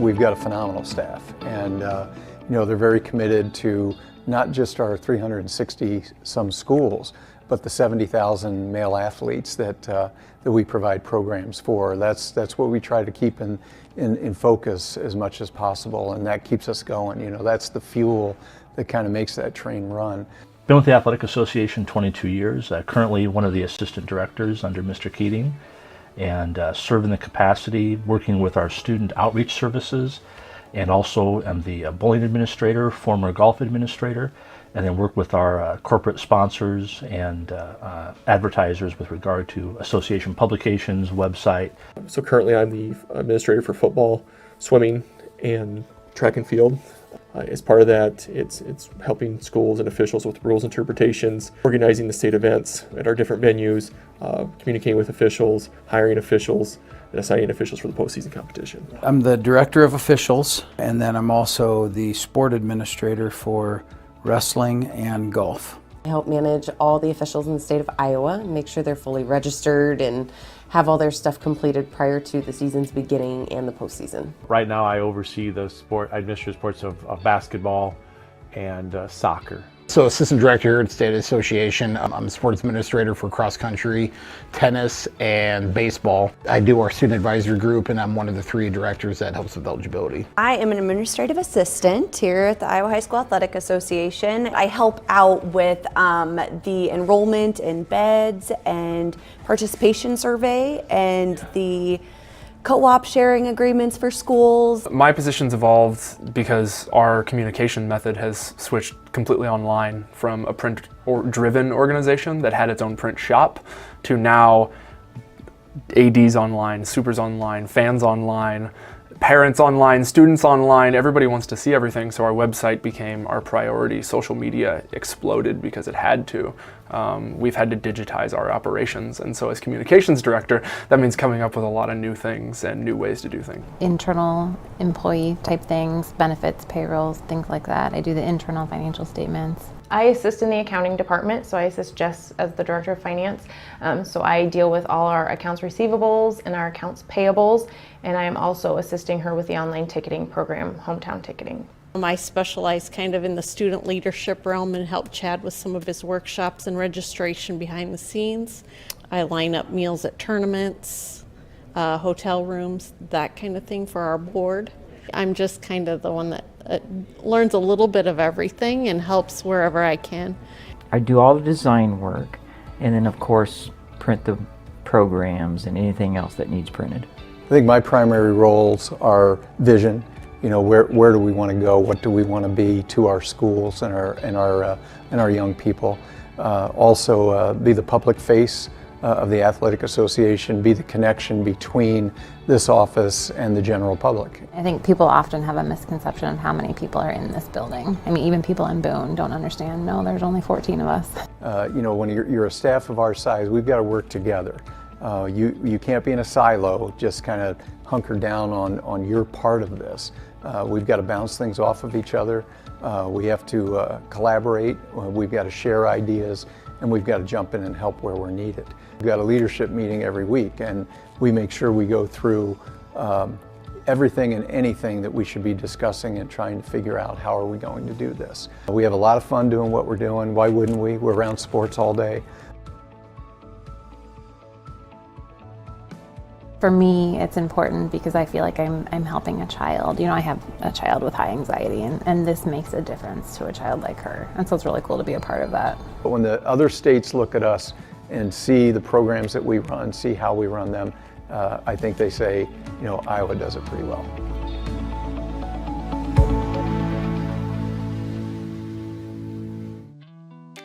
we've got a phenomenal staff, and they're very committed to not just our 360 some schools, but the 70,000 male athletes that we provide programs for. That's what we try to keep in focus as much as possible, and that keeps us going. That's the fuel that kind of makes that train run. Been with the Athletic Association 22 years, currently one of the assistant directors under Mr. Keating, and serve in the capacity working with our student outreach services, and also am the bowling administrator, former golf administrator, and then work with our corporate sponsors and advertisers with regard to association publications, website. So currently I'm the administrator for football, swimming, and track and field. As part of that, it's helping schools and officials with rules interpretations, organizing the state events at our different venues, communicating with officials, hiring officials, and assigning officials for the postseason competition. I'm the director of officials, and then I'm also the sport administrator for wrestling and golf. I help manage all the officials in the state of Iowa and make sure they're fully registered and have all their stuff completed prior to the season's beginning and the postseason. Right now I oversee I administer sports of basketball and soccer. So assistant director here at State Association. I'm a sports administrator for cross country, tennis, and baseball. I do our student advisory group, and I'm one of the 3 directors that helps with eligibility. I am an administrative assistant here at the Iowa High School Athletic Association. I help out with the enrollment in beds and participation survey and the co-op sharing agreements for schools. My position's evolved because our communication method has switched completely online from a print or driven organization that had its own print shop to now ADs online, supers online, fans online, parents online, students online. Everybody wants to see everything, so our website became our priority. Social media exploded because it had to. We've had to digitize our operations, and so as communications director, that means coming up with a lot of new things and new ways to do things. Internal employee type things, benefits, payrolls, things like that. I do the internal financial statements. I assist in the accounting department, so I assist Jess as the director of finance. So I deal with all our accounts receivables and our accounts payables, and I am also assisting her with the online ticketing program, Hometown Ticketing. I specialize kind of in the student leadership realm and help Chad with some of his workshops and registration behind the scenes. I line up meals at tournaments, hotel rooms, that kind of thing for our board. I'm just kind of the one that learns a little bit of everything and helps wherever I can. I do all the design work, and then of course print the programs and anything else that needs printed. I think my primary roles are vision. Where do we want to go? What do we want to be to our schools and our young people? Also, be the public face of the Athletic Association, be the connection between this office and the general public. I think people often have a misconception of how many people are in this building. I mean, even people in Boone don't understand, no, there's only 14 of us. When you're a staff of our size, we've got to work together. You can't be in a silo, just kind of hunker down on your part of this. We've got to bounce things off of each other. We have to collaborate. We've got to share ideas, and we've got to jump in and help where we're needed. We've got a leadership meeting every week, and we make sure we go through everything and anything that we should be discussing and trying to figure out how are we going to do this. We have a lot of fun doing what we're doing. Why wouldn't we? We're around sports all day. For me, it's important because I feel like I'm helping a child. I have a child with high anxiety, and this makes a difference to a child like her. And so it's really cool to be a part of that. But when the other states look at us and see the programs that we run, see how we run them, I think they say, Iowa does it pretty well.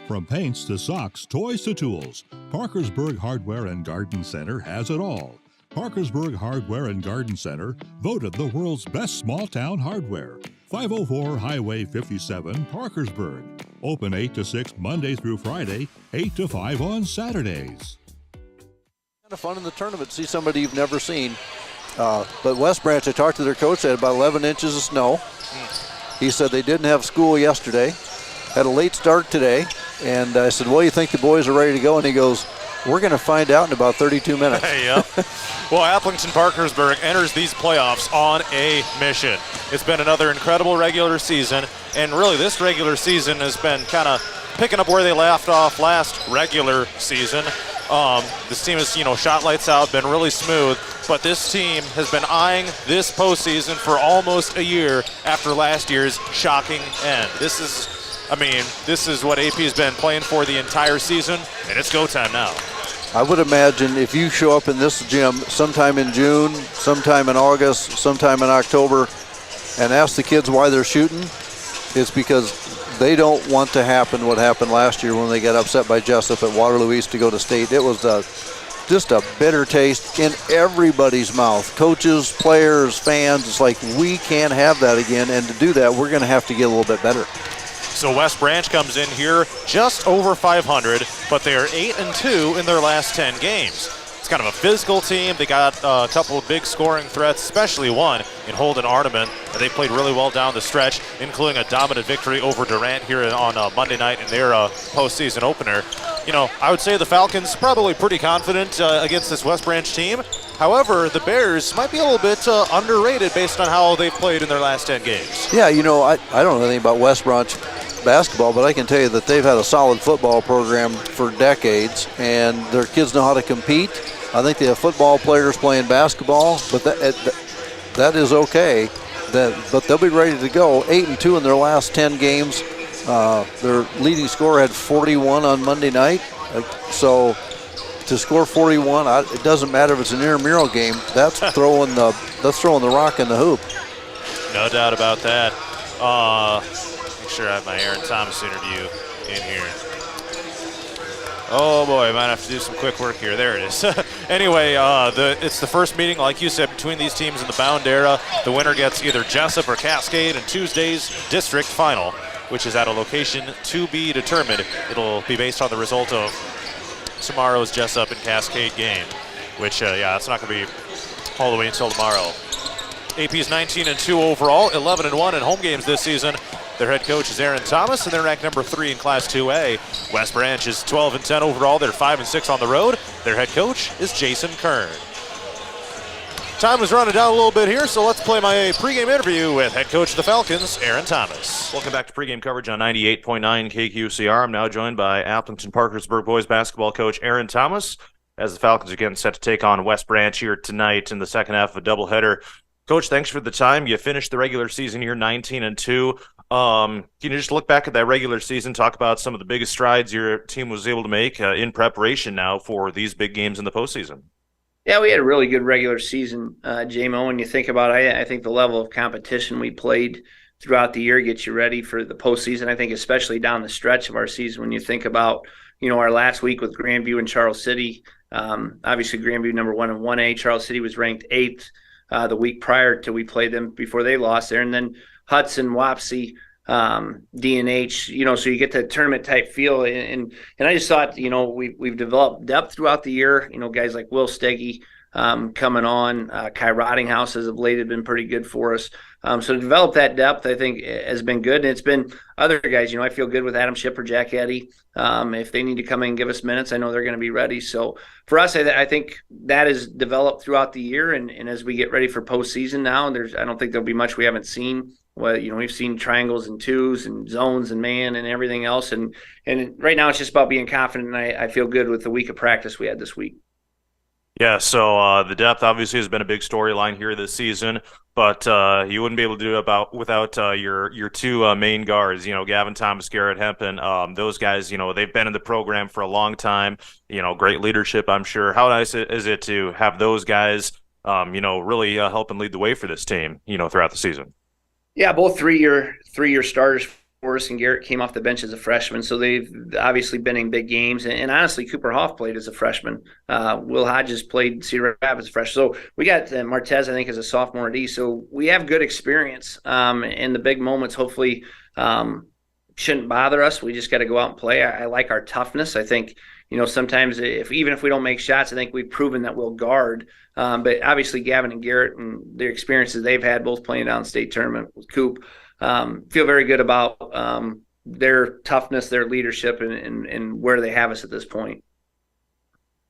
From paints to socks, toys to tools, Parkersburg Hardware and Garden Center has it all. Parkersburg Hardware and Garden Center, voted the world's best small-town hardware. 504 Highway 57, Parkersburg. Open 8 to 6 Monday through Friday, 8 to 5 on Saturdays. Kind of fun in the tournament to see somebody you've never seen. But West Branch, I talked to their coach, they had about 11 inches of snow. He said they didn't have school yesterday, had a late start today, and I said, well, you think the boys are ready to go? And he goes, We're going to find out in about 32 minutes. Yep. Well, Appleton-Parkersburg enters these playoffs on a mission. It's been another incredible regular season, and really this regular season has been kind of picking up where they left off last regular season. This team has, shot lights out, been really smooth, but this team has been eyeing this postseason for almost a year after last year's shocking end. This is what AP has been playing for the entire season, and it's go time now. I would imagine if you show up in this gym sometime in June, sometime in August, sometime in October, and ask the kids why they're shooting, it's because they don't want to happen what happened last year when they got upset by Jessup at Waterloo East to go to state. It was just a bitter taste in everybody's mouth. Coaches, players, fans. It's like we can't have that again, and to do that, we're going to have to get a little bit better. So West Branch comes in here just over 500, but they are 8-2 in their last 10 games. It's kind of a physical team. They got a couple of big scoring threats, especially one in Holden Arneman. And they played really well down the stretch, including a dominant victory over Durant here on Monday night in their postseason opener. I would say the Falcons probably pretty confident against this West Branch team. However, the Bears might be a little bit underrated based on how they've played in their last 10 games. Yeah, I don't know anything about West Branch basketball, but I can tell you that they've had a solid football program for decades, and their kids know how to compete. I think they have football players playing basketball, but that is okay. But they'll be ready to go. 8-2 in their last 10 games. Their leading scorer had 41 on Monday night. So to score 41, it doesn't matter if it's an intramural game. That's throwing the rock in the hoop. No doubt about that. Make sure I have my Aaron Thomas interview in here. Oh boy, I might have to do some quick work here. There it is. Anyway, it's the first meeting, like you said, between these teams in the Bound era. The winner gets either Jessup or Cascade in Tuesday's district final, which is at a location to be determined. It'll be based on the result of tomorrow's Jessup and Cascade game, which, it's not going to be all the way until tomorrow. AP's 19-2 overall, 11-1 in home games this season. Their head coach is Aaron Thomas, and they're ranked number 3 in Class 2A. West Branch is 12-10 overall. They're 5-6 on the road. Their head coach is Jason Kern. Time is running down a little bit here, so let's play my pregame interview with head coach of the Falcons, Aaron Thomas. Welcome back to pregame coverage on 98.9 KQCR. I'm now joined by Appleton-Parkersburg boys basketball coach Aaron Thomas, as the Falcons are getting set to take on West Branch here tonight in the second half of a doubleheader. Coach, thanks for the time. You finished the regular season here 19-2. Can you just look back at that regular season, talk about some of the biggest strides your team was able to make in preparation now for these big games in the postseason? Yeah, we had a really good regular season, J-Mo. When you think about it, I think the level of competition we played throughout the year gets you ready for the postseason. I think especially down the stretch of our season, when you think about, our last week with Grandview and Charles City. Obviously, Grandview number 1 in 1A. Charles City was ranked 8th the week prior to we played them before they lost there. And then Hudson, Wapsie, DNH, so you get that tournament type feel. And I just thought, we've developed depth throughout the year, guys like Will Steggy coming on, Kai Rottinghouse as of late have been pretty good for us. So to develop that depth, I think has been good. And it's been other guys, I feel good with Adam Shipper, Jack Eddy. If they need to come in and give us minutes, I know they're going to be ready. So for us, I think that is developed throughout the year. And as we get ready for postseason now, I don't think there'll be much we haven't seen. Well, we've seen triangles and twos and zones and man and everything else. And right now it's just about being confident. And I feel good with the week of practice we had this week. Yeah, so the depth obviously has been a big storyline here this season, but you wouldn't be able to do it without your two main guards, Gavin Thomas, Garrett Hempen. Those guys, they've been in the program for a long time, great leadership, I'm sure. How nice is it to have those guys, really help and lead the way for this team, throughout the season? Yeah, both three-year starters for us, and Garrett came off the bench as a freshman, so they've obviously been in big games. And honestly, Cooper Hoff played as a freshman. Will Hodges played Cedar Rapids as a freshman. So we got Martez, I think, as a sophomore at East. So we have good experience. And the big moments hopefully shouldn't bother us. We just got to go out and play. I like our toughness. I think, sometimes even if we don't make shots, I think we've proven that we'll guard. But obviously Gavin and Garrett and their experiences they've had both playing down state tournament with Coop, feel very good about their toughness, their leadership, and where they have us at this point.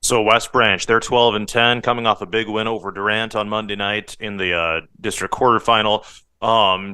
So West Branch, they're 12-10, coming off a big win over Durant on Monday night in the district quarterfinal.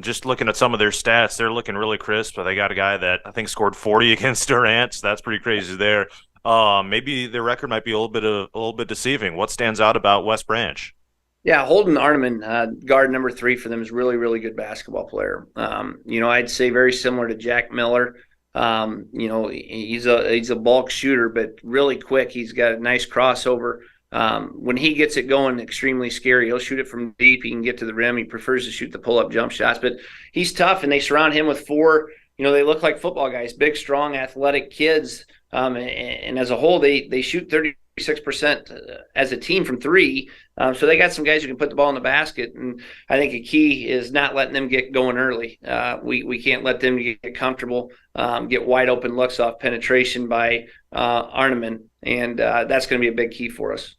Just looking at some of their stats, they're looking really crisp. They got a guy that I think scored 40 against Durant, so that's pretty crazy there. Maybe their record might be a little bit deceiving. What stands out about West Branch? Yeah, Holden Arneman, guard number 3 for them, is really, really good basketball player. I'd say very similar to Jack Miller. He's a bulk shooter, but really quick. He's got a nice crossover. When he gets it going, extremely scary. He'll shoot it from deep. He can get to the rim. He prefers to shoot the pull-up jump shots, but he's tough, and they surround him with 4. They look like football guys, big, strong, athletic kids. And as a whole, they shoot 36% as a team from 3. So they got some guys who can put the ball in the basket. And I think a key is not letting them get going early. We can't let them get comfortable, get wide open looks off penetration by Arneman. And that's going to be a big key for us.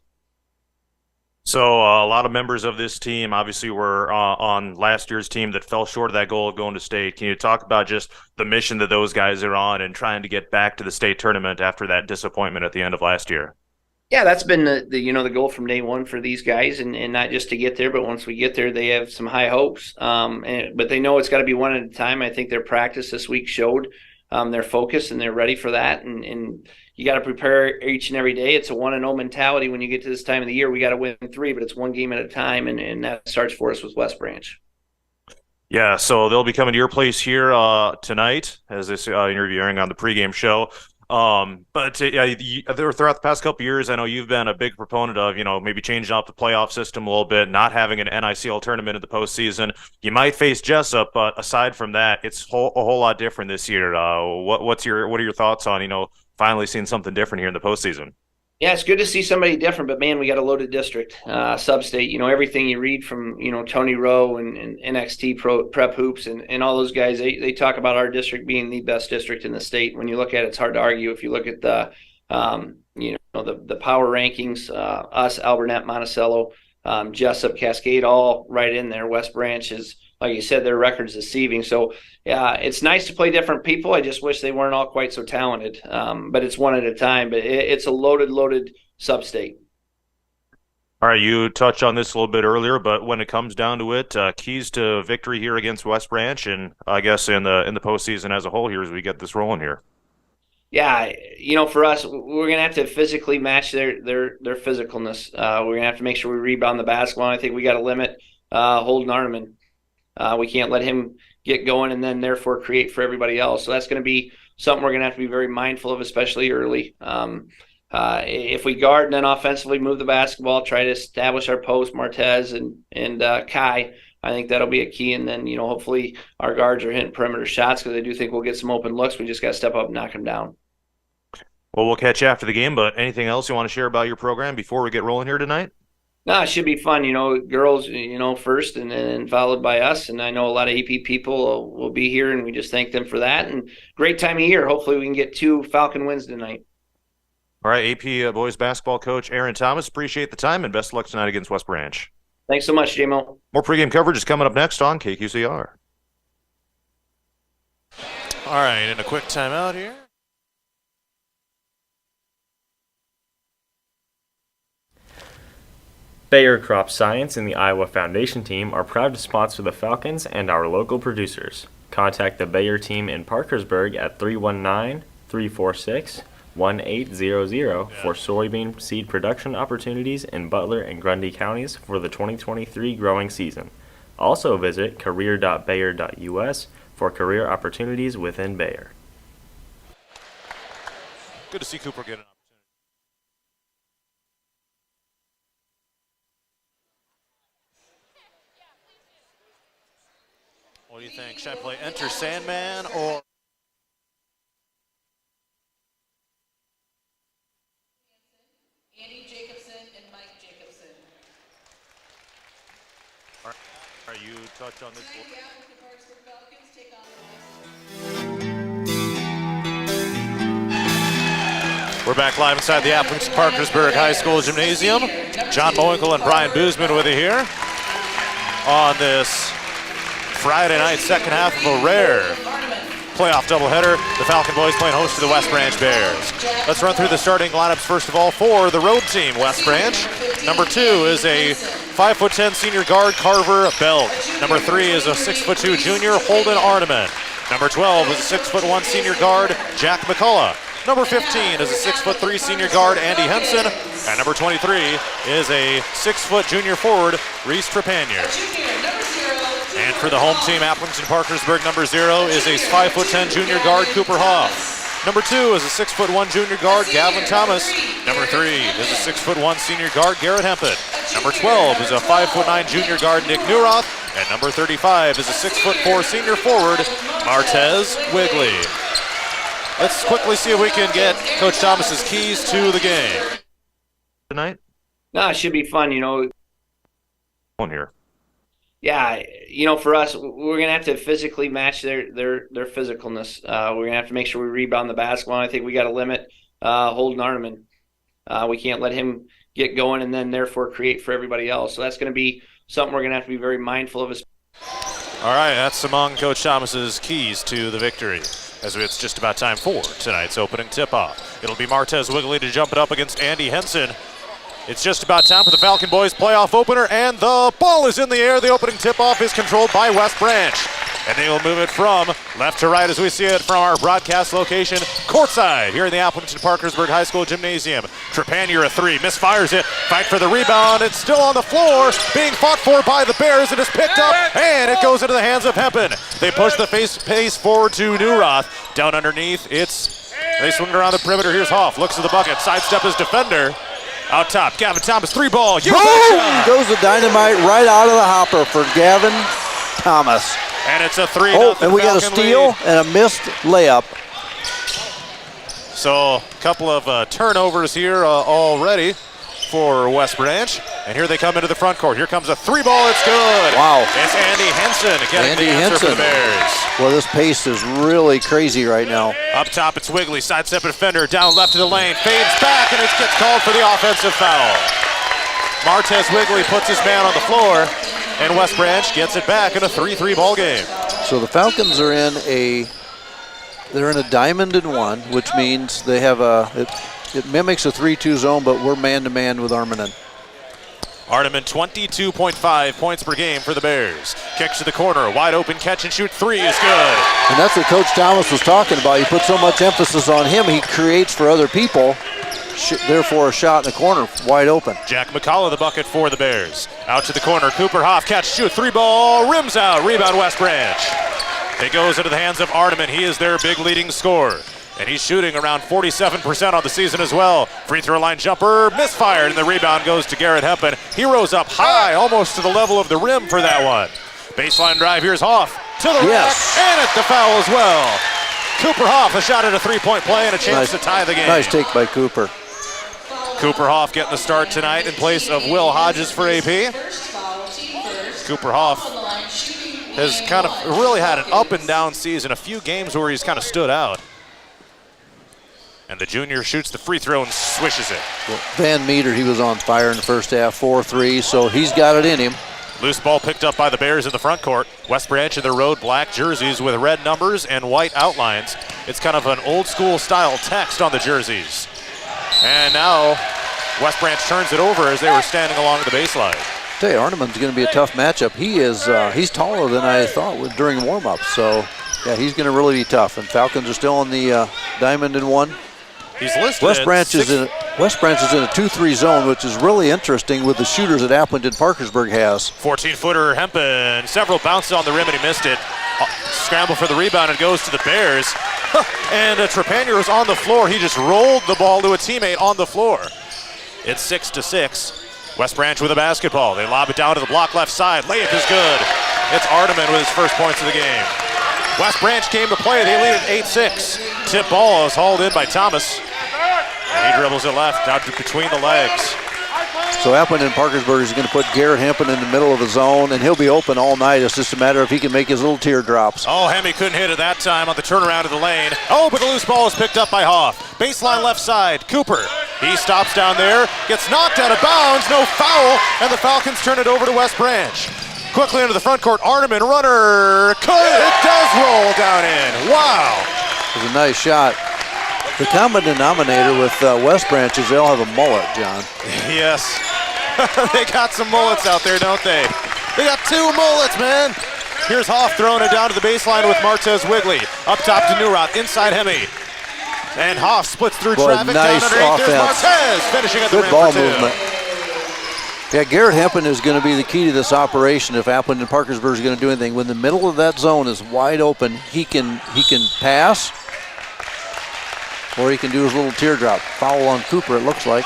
So a lot of members of this team obviously were on last year's team that fell short of that goal of going to state. Can you talk about just the mission that those guys are on and trying to get back to the state tournament after that disappointment at the end of last year? Yeah, that's been the goal from day one for these guys, and not just to get there, but once we get there, they have some high hopes. But they know it's got to be one at a time. I think their practice this week showed their focus, and they're ready for that. And you got to prepare each and every day. It's a 1-0 mentality when you get to this time of the year. We got to win 3, but it's one game at a time, and that starts for us with West Branch. Yeah, so they'll be coming to your place here tonight as this interviewing on the pregame show. But throughout the past couple of years, I know you've been a big proponent of, maybe changing up the playoff system a little bit, not having an NICL tournament in the postseason. You might face Jessup, but aside from that, it's a whole lot different this year. What are your thoughts on, finally seeing something different here in the postseason? Yeah, it's good to see somebody different, but man, we got a loaded district, sub-state. Everything you read from, Tony Rowe and NXT Prep Hoops and all those guys, they talk about our district being the best district in the state. When you look at it, it's hard to argue. If you look at the power rankings, us, Albernet, Monticello, Jessup, Cascade, all right in there. West Branch is, like you said, their record's deceiving. So, yeah, it's nice to play different people. I just wish they weren't all quite so talented. But it's one at a time. But it's a loaded sub-state. All right, you touched on this a little bit earlier, but when it comes down to it, keys to victory here against West Branch, and I guess in the postseason as a whole here as we get this rolling here. Yeah, for us, we're going to have to physically match their physicalness. We're going to have to make sure we rebound the basketball. I think we got to limit Holden Arneman. We can't let him get going and then therefore create for everybody else. So that's going to be something we're going to have to be very mindful of, especially early. If we guard and then offensively move the basketball, try to establish our post, Martez and Kai, I think that'll be a key. And then, hopefully our guards are hitting perimeter shots because I do think we'll get some open looks. We just got to step up and knock them down. Well, we'll catch you after the game, but anything else you want to share about your program before we get rolling here tonight? No, it should be fun. Girls, first and then followed by us. And I know a lot of AP people will be here, and we just thank them for that. And great time of year. Hopefully we can get 2 Falcon wins tonight. All right, AP boys basketball coach Aaron Thomas, appreciate the time, and best of luck tonight against West Branch. Thanks so much, JMO. More pregame coverage is coming up next on KQCR. All right, and a quick timeout here. Bayer Crop Science and the Iowa Foundation team are proud to sponsor the Falcons and our local producers. Contact the Bayer team in Parkersburg at 319-346-1800 for soybean seed production opportunities in Butler and Grundy counties for the 2023 growing season. Also visit career.bayer.us for career opportunities within Bayer. Good to see Cooper get an opportunity. What do you think? Should I play Enter Sandman or... Andy Jacobson and Mike Jacobson. Are you touch on this? We're back live inside the Appleton Parkersburg High School Gymnasium. John Mowinkle and Brian Boozman with you here on this Friday night second half of a rare playoff doubleheader. The Falcon boys playing host to the West Branch Bears. Let's run through the starting lineups first of all for the road team, West Branch. Number 2 is a 5'10" senior guard, Carver Belk. Number 3 is a 6'2" junior, Holden Arneman. Number 12 is a 6'1" senior guard, Jack McCullough. Number 15 is a 6'3" senior guard, Andy Henson. And number 23 is a 6' junior forward, Reese Trepanier. And for the home team, Appleton Parkersburg, number 0 is a 5'10" junior guard, Cooper Hoff. Number 2 is a 6'1" junior guard, Gavin Thomas. Number 3 is a 6'1" senior guard, Garrett Hempett. Number 12 is a 5'9" junior guard, Nick Neuroth. And number 35 is a 6'4" senior forward, Martez Wigley. Let's quickly see if we can get Coach Thomas's keys to the game tonight. No, it should be fun, On here. Yeah, for us, we're gonna have to physically match their physicalness. We're gonna have to make sure we rebound the basketball. And I think we got to limit Holden Arneman. We can't let him get going and then therefore create for everybody else. So that's going to be something we're gonna have to be very mindful of. All right, that's among Coach Thomas's keys to the victory, as it's just about time for tonight's opening tip-off. It'll be Martez Wigley to jump it up against Andy Henson. It's just about time for the Falcon boys playoff opener, and the ball is in the air. The opening tip-off is controlled by West Branch, and they will move it from left to right as we see it from our broadcast location courtside here in the Appleton Parkersburg High School Gymnasium. Trepanier a 3, misfires it, fight for the rebound. It's still on the floor, being fought for by the Bears. It is picked up, and it goes into the hands of Hempen. They push the pace forward to Neuroth. Down underneath, they swing it around the perimeter. Here's Hoff, looks at the bucket, sidestep his defender. Out top, Gavin Thomas, 3-ball. Boom! Goes the dynamite right out of the hopper for Gavin Thomas. And it's a 3-0 Oh, and we got a steal lead. And a missed layup. So a couple of turnovers here already for West Branch. And here they come into the front court. Here comes a 3-ball, it's good. Wow. It's Andy Henson getting the answer for the Bears. Well, this pace is really crazy right now. Up top, it's Wigley, sidestep defender, down left of the lane, fades back, and it gets called for the offensive foul. Martez Wigley puts his man on the floor, and West Branch gets it back in a 3-3 ball game. So the Falcons are in a diamond and 1, which means they have it mimics a 3-2 zone, but we're man-to-man with Arneman. Arneman, 22.5 points per game for the Bears. Kicks to the corner, wide open catch and shoot 3 is good. And that's what Coach Thomas was talking about. You put so much emphasis on him, he creates for other people. Therefore, a shot in the corner, wide open. Jack McCullough, the bucket for the Bears. Out to the corner, Cooper Hoff, catch, shoot, 3-ball, rims out, rebound West Branch. It goes into the hands of Arneman. He is their big leading scorer. And he's shooting around 47% on the season as well. Free throw line jumper, misfired, and the rebound goes to Garrett Hempen. He rose up high, almost to the level of the rim for that one. Baseline drive, here's Hoff to the rack, and it's the foul as well. Cooper Hoff, a shot at a 3-point play and a chance to tie the game. Nice take by Cooper. Cooper Hoff getting the start tonight in place of Will Hodges for AP. Cooper Hoff has kind of really had an up and down season, a few games where he's kind of stood out. And the junior shoots the free throw and swishes it. Well, Van Meter, he was on fire in the first half, 4-3, so he's got it in him. Loose ball picked up by the Bears in the front court. West Branch in their road black jerseys with red numbers and white outlines. It's kind of an old school style text on the jerseys. And now West Branch turns it over as they were standing along the baseline. I tell you, Arneman's going to be a tough matchup. He is he's taller than I thought during warm-up, so yeah, he's going to really be tough. And Falcons are still on the diamond and 1. He's listed. West Branch is in a 2-3 zone, which is really interesting with the shooters that Appleton Parkersburg has. 14-footer Hempen, several bounces on the rim and he missed it. Scramble for the rebound, it goes to the Bears. And Trepanier was on the floor. He just rolled the ball to a teammate on the floor. It's 6-6. West Branch with a basketball. They lob it down to the block left side. Layup is good. It's Arneman with his first points of the game. West Branch came to play. They lead at 8-6. Tip ball is hauled in by Thomas. And he dribbles it left, out between the legs. So Appleton Parkersburg is going to put Garrett Hempen in the middle of the zone, and he'll be open all night. It's just a matter if he can make his little teardrops. Oh, Hemme couldn't hit it that time on the turnaround of the lane. Oh, but the loose ball is picked up by Hoff. Baseline left side, Cooper. He stops down there, gets knocked out of bounds, no foul, and the Falcons turn it over to West Branch. Quickly into the front court, Arneman, runner, it does roll down in. Wow. It was a nice shot. The common denominator with West Branch is they all have a mullet, John. Yes. They got some mullets out there, don't they? They got 2 mullets, man. Here's Hoff throwing it down to the baseline with Martez Wigley. Up top to Newroth, inside Hemi. And Hoff splits through traffic nice down underneath. offense. There's Martez finishing at the Good rim ball for 2. movement. Yeah, Garrett Hempen is going to be the key to this operation if Appleton Parkersburg is going to do anything. When the middle of that zone is wide open, he can pass, or he can do his little teardrop. Foul on Cooper, it looks like.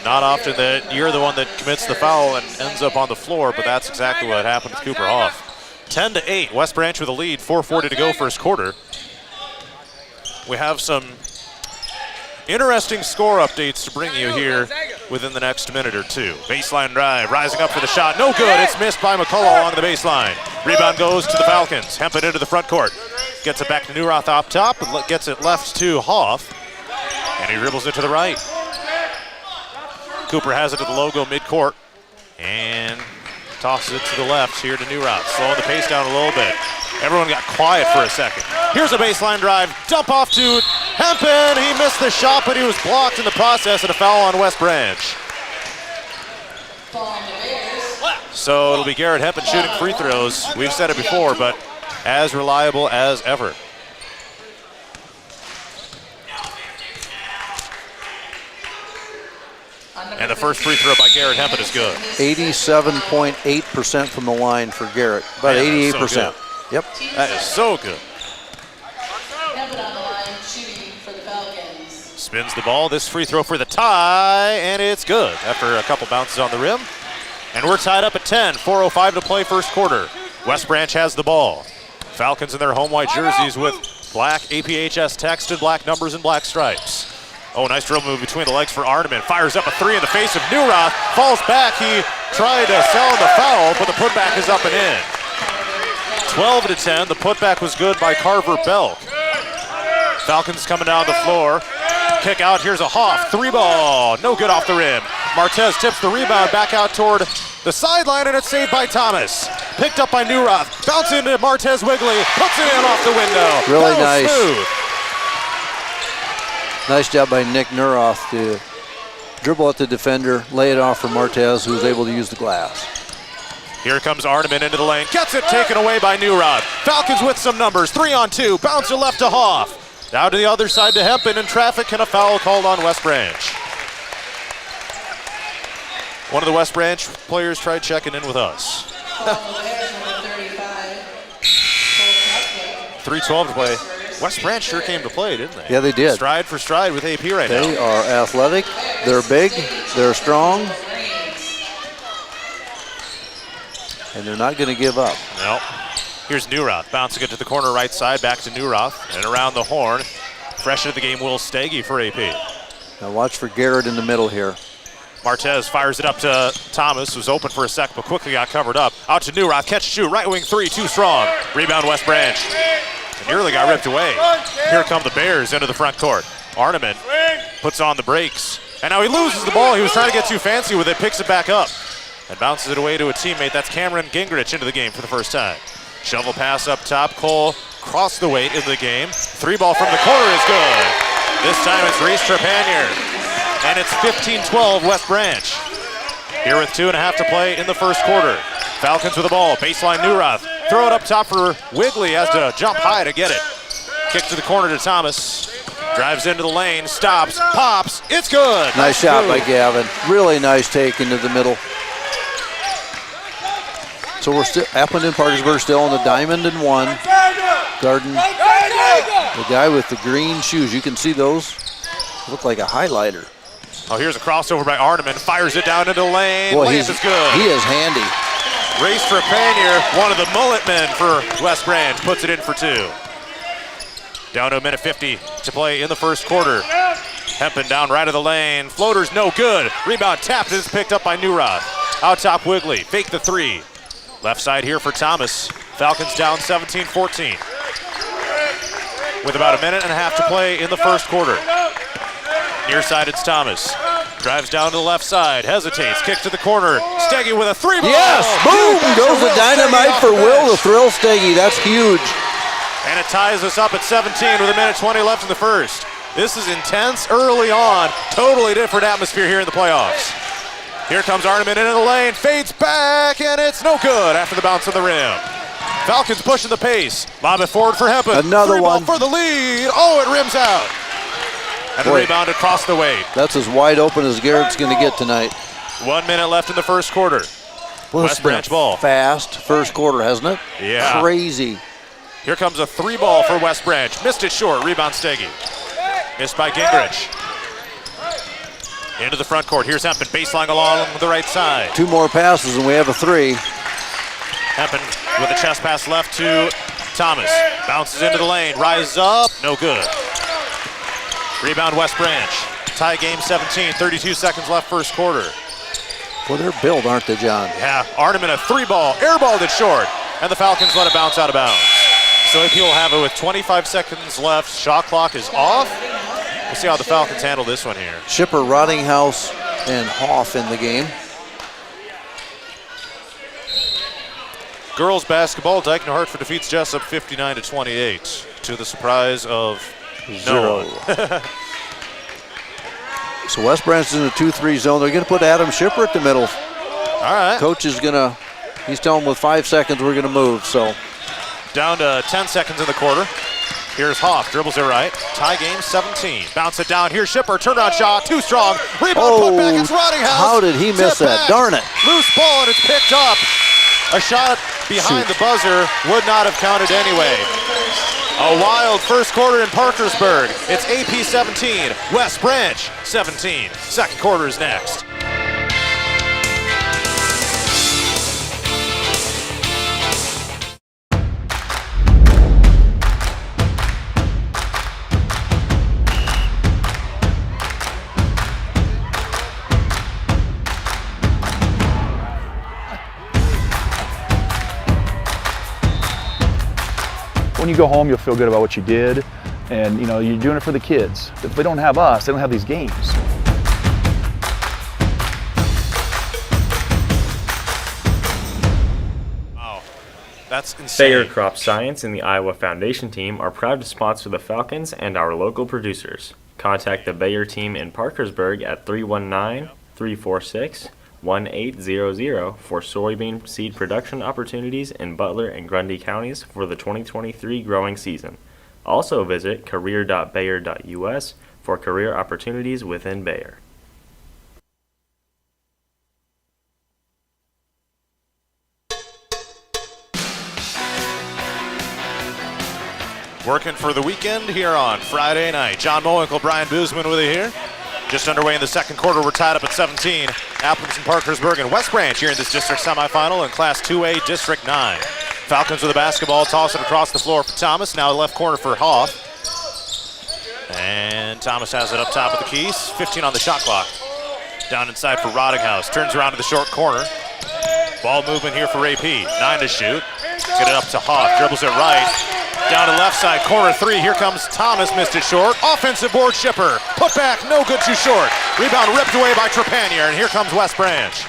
Not often that you're the one that commits the foul and ends up on the floor, but that's exactly what happened with Cooper Hoff. 10-8, West Branch with a lead, 4:40 to go first quarter. We have some interesting score updates to bring you here within the next minute or two. Baseline drive, rising up for the shot, no good. It's missed by McCullough along the baseline. Rebound goes to the Falcons. Hempen into the front court. Gets it back to Newroth up top, and gets it left to Hoff. And he dribbles it to the right. Cooper has it to the logo midcourt and tosses it to the left here to Newroth, slowing the pace down a little bit. Everyone got quiet for a second. Here's a baseline drive, dump off to Hempen. He missed the shot, but he was blocked in the process, and a foul on West Branch. So it'll be Garrett Hempen shooting free throws. We've said it before, but as reliable as ever. And the first free throw by Garrett Hempen is good. 87.8% from the line for Garrett. About 88%. So yep. That is so good. Hempen on the line shooting for the Falcons. Spins the ball. This free throw for the tie, and it's good after a couple bounces on the rim. And we're tied up at 10. 4:05 to play first quarter. West Branch has the ball. Falcons in their home white jerseys with black APHS text and black numbers and black stripes. Oh, nice dribble move between the legs for Arneman. Fires up a 3 in the face of Newroth. Falls back. He tried to sell the foul, but the putback is up and in. 12-10. The putback was good by Carver Belk. Falcons coming down the floor. Kick out. Here's a Hoff. 3 ball. No good off the rim. Martez tips the rebound back out toward the sideline, and it's saved by Thomas. Picked up by Newroth. Bounce into Martez Wigley. Puts it in off the window. Really That was nice. smooth. Nice job by Nick Newroth to dribble at the defender, lay it off for Martez, who was able to use the glass. Here comes Arneman into the lane. Gets it taken away by Newroth. Falcons with some numbers. 3-on-2. Bounce it left to Hoff. Down to the other side to Hempen in traffic, and a foul called on West Branch. One of the West Branch players tried checking in with us. 3:12 to play. West Branch sure came to play, didn't they? Yeah, they did. Stride for stride with AP right now. They are athletic, they're big, they're strong, and they're not going to give up. No. Here's Newroth, bouncing it to the corner right side, back to Newroth, and around the horn. Fresh into the game, Will Staggy for AP. Now watch for Garrett in the middle here. Martez fires it up to Thomas, who's open for a sec, but quickly got covered up. Out to Newroth, catch, shoot, right wing 3, too strong. Rebound West Branch. And nearly got ripped away. Here come the Bears into the front court. Arneman puts on the brakes. And now he loses the ball. He was trying to get too fancy with it, picks it back up. And bounces it away to a teammate. That's Cameron Gingrich into the game for the first time. Shovel pass up top. Cole cross the weight into the game. 3 ball from the corner is good. This time it's Reese Trepanier. And it's 15-12 West Branch. Here with 2.5 to play in the first quarter. Falcons with the ball. Baseline Newroth. Throw it up top for Wigley. Has to jump high to get it. Kick to the corner to Thomas. Drives into the lane. Stops. Pops. It's good. Nice shot by Gavin. Really nice take into the middle. So we're still, Appleton Parkersburg still on the diamond and 1. Garden. The guy with the green shoes. You can see those. Look like a highlighter. Oh, here's a crossover by Arneman. Fires it down into the lane. Boy, Lays is good. He is handy. Race for Panier, one of the mullet men for West Branch, puts it in for 2. Down to a minute 50 to play in the first quarter. Hempen down right of the lane. Floater's no good. Rebound tapped and it's picked up by Newroth. Out top Wigley, fake the 3. Left side here for Thomas. Falcons down 17-14. With about a minute and a half to play in the first quarter. Near side it's Thomas. Drives down to the left side, hesitates, kick to the corner, Steggy with a three ball. Yes, boom, goes the dynamite for Will the Thrill Steggy. That's huge. And it ties us up at 17 with a minute 20 left in the first. This is intense early on. Totally different atmosphere here in the playoffs. Here comes Arneman into the lane, fades back, and it's no good after the bounce of the rim. Falcons pushing the pace. Lob it forward for Heppen. Another one. For the lead. Oh, it rims out. And the rebound across the way. That's as wide open as Garrett's going to get tonight. 1 minute left in the first quarter. Well, West Branch ball. Fast first quarter, hasn't it? Yeah. Crazy. Here comes a three ball for West Branch. Missed it short. Rebound Steggy. Missed by Gingrich. Into the front court. Here's Hempen, baseline along the right side. 2 more passes and we have a 3. Hempen with a chest pass left to Thomas. Bounces into the lane, rises up, no good. Rebound West Branch. Tie game 17, 32 seconds left first quarter. Well, they're built, aren't they, John? Yeah, Arneman a three ball, airballed it short, and the Falcons let it bounce out of bounds. So AP will have it with 25 seconds left. Shot clock is off. We'll see how the Falcons handle this one here. Shipper, Rottinghouse, and Hoff in the game. Girls basketball, Dyke New Hartford defeats Jessup 59-28 to the surprise of no one. So West Branch is in the 2-3 zone. They're going to put Adam Shipper at the middle. All right. Coach is going to, he's telling them with 5 seconds we're going to move, so. Down to 10 seconds in the quarter. Here's Hoff, dribbles it right. Tie game 17. Bounce it down. Here's Shipper, turnaround shot, too strong. Rebound, put back, it's Rottinghouse. How did he miss that? Darn it. Loose ball, and it's picked up. A shot behind the buzzer would not have counted anyway. A wild first quarter in Parkersburg. It's AP 17, West Branch 17. Second quarter is next. When you go home, you'll feel good about what you did, and you're doing it for the kids. If they don't have us, they don't have these games. Wow, that's insane. Bayer Crop Science and the Iowa Foundation team are proud to sponsor the Falcons and our local producers. Contact the Bayer team in Parkersburg at 319-346-1800 for soybean seed production opportunities in Butler and Grundy counties for the 2023 growing season. Also visit career.bayer.us for career opportunities within Bayer. Working for the weekend here on Friday night. John Mowinkle, Brian Boozman with you here. Just underway in the second quarter, we're tied up at 17. Appleton, Parkersburg, and West Branch here in this district semifinal in Class 2A, District 9. Falcons with the basketball, toss it across the floor for Thomas. Now left corner for Hoff. And Thomas has it up top of the keys. 15 on the shot clock. Down inside for Rottinghouse. Turns around to the short corner. Ball movement here for AP. 9 to shoot. Get it up to Hoff. Dribbles it right. Down to left side, corner 3. Here comes Thomas, missed it short. Offensive board, Shipper. Put back, no good, too short. Rebound ripped away by Trepanier, and here comes West Branch.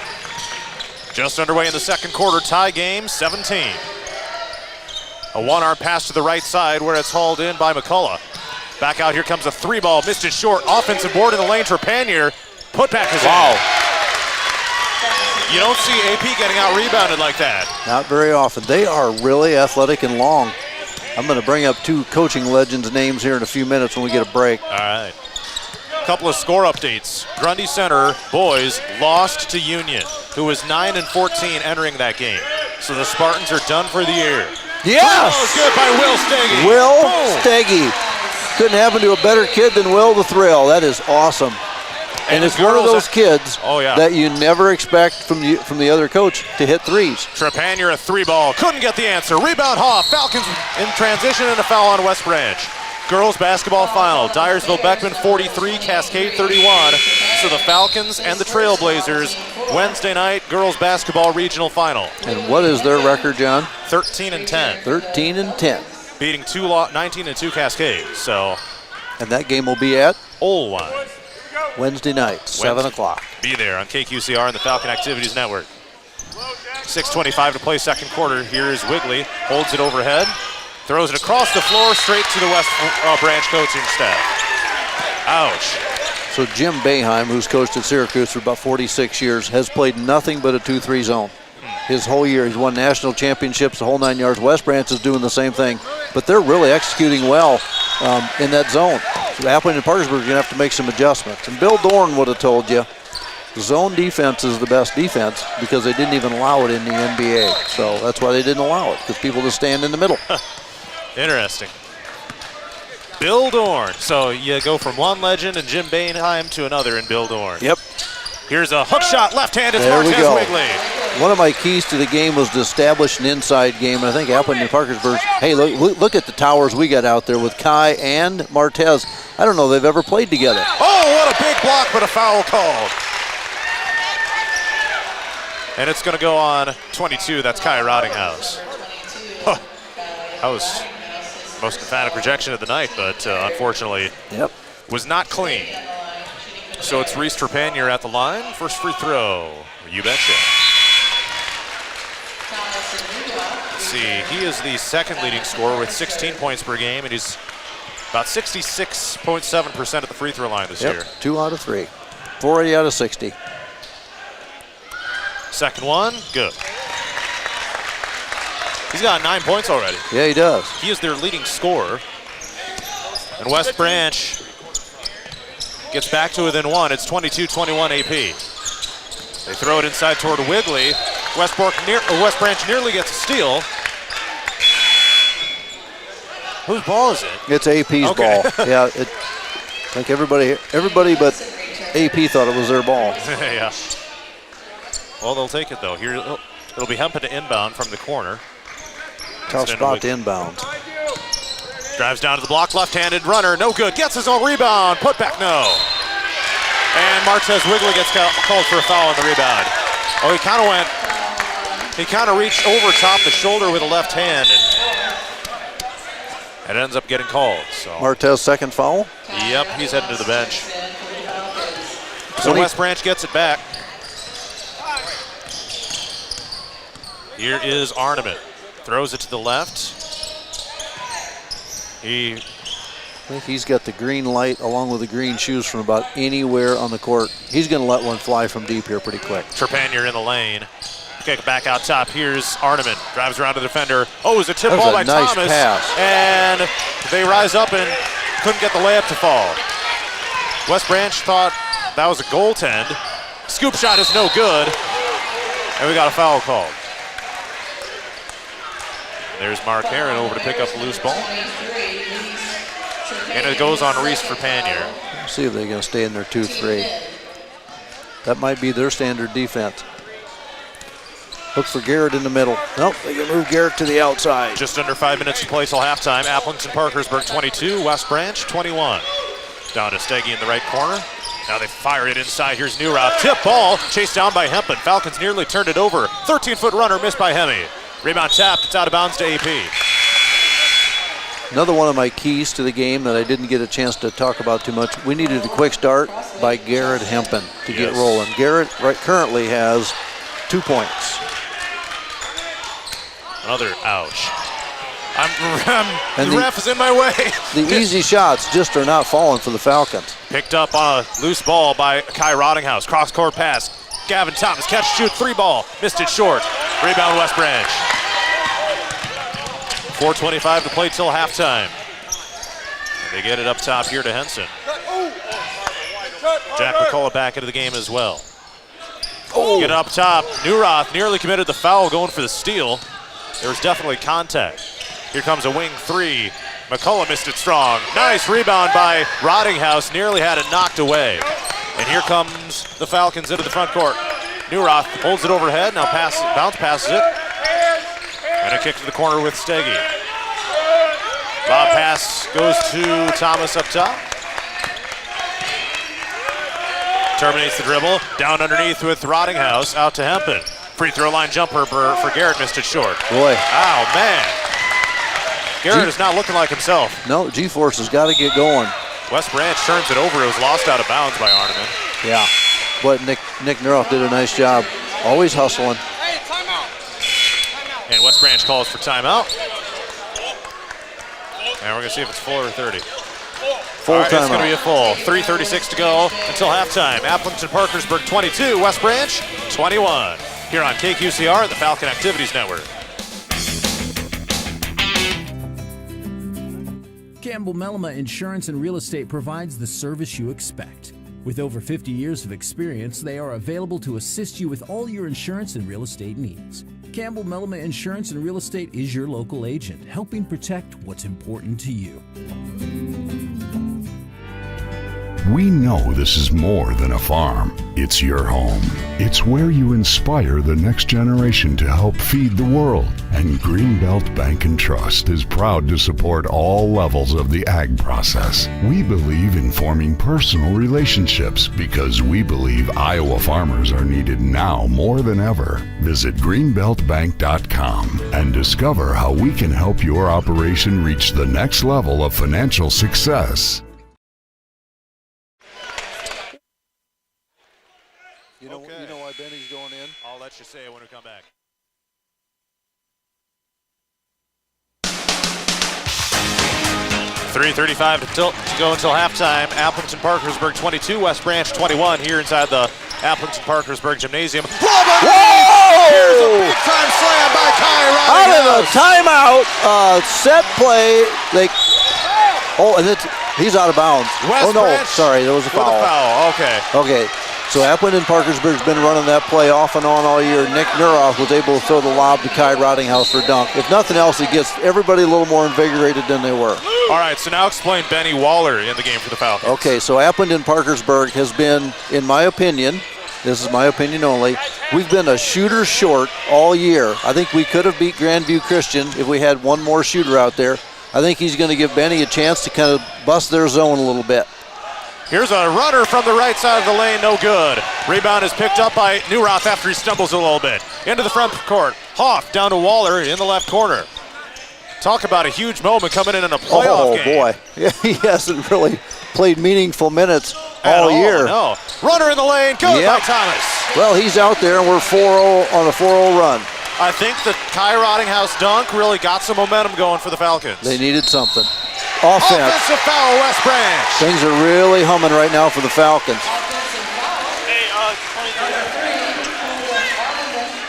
Just underway in the second quarter, tie game 17. A one-arm pass to the right side where it's hauled in by McCullough. Back out, here comes a 3-ball, missed it short. Offensive board in the lane, Trepanier. Put back is in. You don't see AP getting out-rebounded like that. Not very often. They are really athletic and long. I'm going to bring up 2 coaching legends' names here in a few minutes when we get a break. All right. Couple of score updates. Grundy Center boys lost to Union, who was 9-14 entering that game. So the Spartans are done for the year. Yes! Oh, good by Will Steggy. Will Steggy. Couldn't happen to a better kid than Will the Thrill. That is awesome. And it's one of those kids that you never expect from the other coach to hit threes. Trepanier a 3-ball. Couldn't get the answer. Rebound Hoff. Falcons in transition and a foul on West Branch. Girls basketball final. Dyersville-Beckman 43, Cascade 31. So the Falcons and the Trailblazers Wednesday night girls basketball regional final. And what is their record, John? 13-10. 13-10. Beating 19-2 Cascade. So. And that game will be at? Olwine. Wednesday night, 7 o'clock. Be there on KQCR and the Falcon Activities Network. 6:25 to play second quarter. Here is Wigley, holds it overhead, throws it across the floor straight to the West Branch coaching staff. Ouch. So Jim Boeheim, who's coached at Syracuse for about 46 years, has played nothing but a 2-3 zone. His whole year. He's won national championships, the whole 9 yards. West Branch is doing the same thing, but they're really executing well in that zone. So Appling and Parkersburg are going to have to make some adjustments. And Bill Dorn would have told you zone defense is the best defense because they didn't even allow it in the NBA. So that's why they didn't allow it, because people just stand in the middle. Interesting. Bill Dorn. So you go from one legend and Jim Boeheim to another in Bill Dorn. Yep. Here's a hook shot, left-handed, There we Martez go. Wigley. One of my keys to the game was to establish an inside game, and I think Appling and Parkersburg, hey, look at the towers we got out there with Kai and Martez. I don't know they've ever played together. Oh, what a big block, but a foul called. And it's going to go on 22. That's Kai Rottinghouse. Huh. That was the most emphatic rejection of the night, but unfortunately was not clean. So it's Reese Trepanier at the line. First free throw. You betcha. Let's see. He is the second leading scorer with 16 points per game, and he's about 66.7% at the free throw line this year. 2 out of 3. 40 out of 60. Second one, good. He's got 9 points already. Yeah, he does. He is their leading scorer. And West Branch gets back to within 1. It's 22-21 AP. They throw it inside toward Wigley. West Branch nearly gets a steal. Whose ball is it? It's AP's ball. Yeah, I think everybody but AP thought it was their ball. Yeah. Well, they'll take it though. Here it'll be Hempen to inbound from the corner. Tough spot to inbound. Drives down to the block, left-handed runner, no good. Gets his own rebound, put back, no. And Martez Wigley gets called for a foul on the rebound. Oh, he kind of reached over top the shoulder with a left hand, and it ends up getting called. So Martez second foul? Yep, he's heading to the bench. So West Branch gets it back. Here is Arneman. Throws it to the left. I think he's got the green light along with the green shoes from about anywhere on the court. He's going to let one fly from deep here pretty quick. Trepanier in the lane. Kick back out top. Here's Arneman. Drives around to the defender. Oh, it was a tip ball by nice Thomas. Pass. And they rise up and couldn't get the layup to fall. West Branch thought that was a goaltend. Scoop shot is no good. And we got a foul called. There's Mark Heron over to pick up the loose ball. And it goes on Reese Trepanier. Let's see if they're going to stay in their 2-3. That might be their standard defense. Look for Garrett in the middle. Nope, they can move Garrett to the outside. Just under 5 minutes to play till halftime. Applington Parkersburg 22, West Branch 21. Down to Steggy in the right corner. Now they fire it inside. Here's Newroth. Tip ball, chased down by Hempen. Falcons nearly turned it over. 13-foot runner missed by Hemme. Rebound tapped, it's out of bounds to AP. Another one of my keys to the game that I didn't get a chance to talk about too much. We needed a quick start by Garrett Hempen to get rolling. Garrett currently has 2 points. Another ouch. The ref is in my way. The easy shots just are not falling for the Falcons. Picked up on a loose ball by Kai Rottinghouse. Cross-court pass. Gavin Thomas, catch, shoot, 3 ball. Missed it short. Rebound West Branch. 4:25 to play till halftime. And they get it up top here to Henson. Jack McCullough back into the game as well. Get it up top. Newroth nearly committed the foul going for the steal. There was definitely contact. Here comes a wing 3. McCullough missed it strong. Nice rebound by Rottinghouse. Nearly had it knocked away. And here comes the Falcons into the front court. Newroth holds it overhead. Now bounce passes it. And a kick to the corner with Steggy. Lob pass goes to Thomas up top. Terminates the dribble. Down underneath with Rottinghouse. Out to Hempen. Free throw line jumper for Garrett. Missed it short. Boy. Oh, man. Garrett is not looking like himself. No, G-Force has got to get going. West Branch turns it over. It was lost out of bounds by Arneman. Yeah. But Nick Newroth did a nice job. Always hustling. Branch calls for timeout. And we're going to see if it's full or 30. Full All right, timeout. it's going to be a full. 3:36 to go until halftime. Appleton Parkersburg 22, West Branch 21. Here on KQCR, the Falcon Activities Network. Campbell Mellema Insurance and Real Estate provides the service you expect. With over 50 years of experience, they are available to assist you with all your insurance and real estate needs. Campbell Mellema Insurance and Real Estate is your local agent, helping protect what's important to you. We know this is more than a farm. It's your home. It's where you inspire the next generation to help feed the world. And Greenbelt Bank and Trust is proud to support all levels of the ag process. We believe in forming personal relationships because we believe Iowa farmers are needed now more than ever. Visit greenbeltbank.com and discover how we can help your operation reach the next level of financial success. You know why Benny's going in? I'll let you say it when we come back. $3:35 to go until halftime. Appleton Parkersburg 22, West Branch 21 here inside the Appleton Parkersburg Gymnasium. Whoa! Here's a big-time slam by Kai Out of the Rodinghouse. timeout, set play. He's out of bounds. West Branch sorry, there was a with foul. a foul. Okay. Okay, so Appleton Parkersburg's been running that play off and on all year. Nick Nuroff was able to throw the lob to Kai Rodinghouse for a dunk. If nothing else, it gets everybody a little more invigorated than they were. All right, so now explain Benny Waller in the game for the Falcons. Okay, so Appleton Parkersburg has been, in my opinion, this is my opinion only, we've been a shooter short all year. I think we could have beat Grandview Christian if we had one more shooter out there. I think he's going to give Benny a chance to kind of bust their zone a little bit. Here's a runner from the right side of the lane, no good. Rebound is picked up by Neuroth after he stumbles a little bit. Into the front court. Hoff down to Waller in the left corner. Talk about a huge moment coming in a playoff game. Oh, boy. He hasn't really played meaningful minutes all year. No. Runner in the lane, good by Thomas. Well, he's out there, and we're 4-0 on a 4-0 run. I think the Kai Rodinghouse dunk really got some momentum going for the Falcons. They needed something. Offensive foul, West Branch. Things are really humming right now for the Falcons.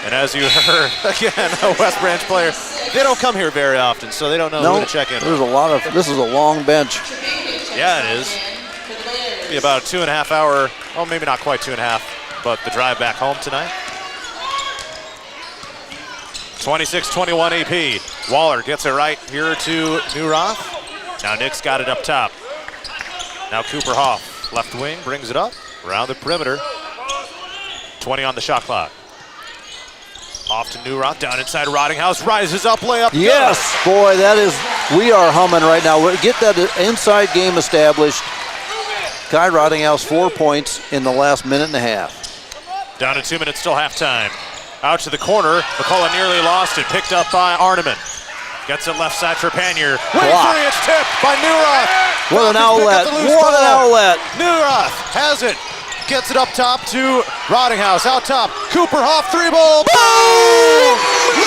And as you heard, again, a West Branch player, they don't come here very often, so they don't know who to check in. This is a long bench. Yeah, it is. Be about a 2.5 hour, well, maybe not quite 2.5, but the drive back home tonight. 26-21 AP. Waller gets it right here to Neuroth. Now Nick's got it up top. Now Cooper Hoff, left wing, brings it up around the perimeter. 20 on the shot clock. Off to Neuroth, down inside Rodinghouse, rises up, layup. Yes, boy, we are humming right now. Get that inside game established. Kai Rodinghouse, 4 points in the last minute and a half. Down to 2 minutes till halftime. Out to the corner, McCullough nearly lost it, picked up by Arneman. Gets it left side for Panier. Wing three, it's tipped by Neuroth. What an outlet, what an outlet. Neuroth has it, gets it up top to Rodinghouse, out top. Cooper Hoff, 3-ball. Boom!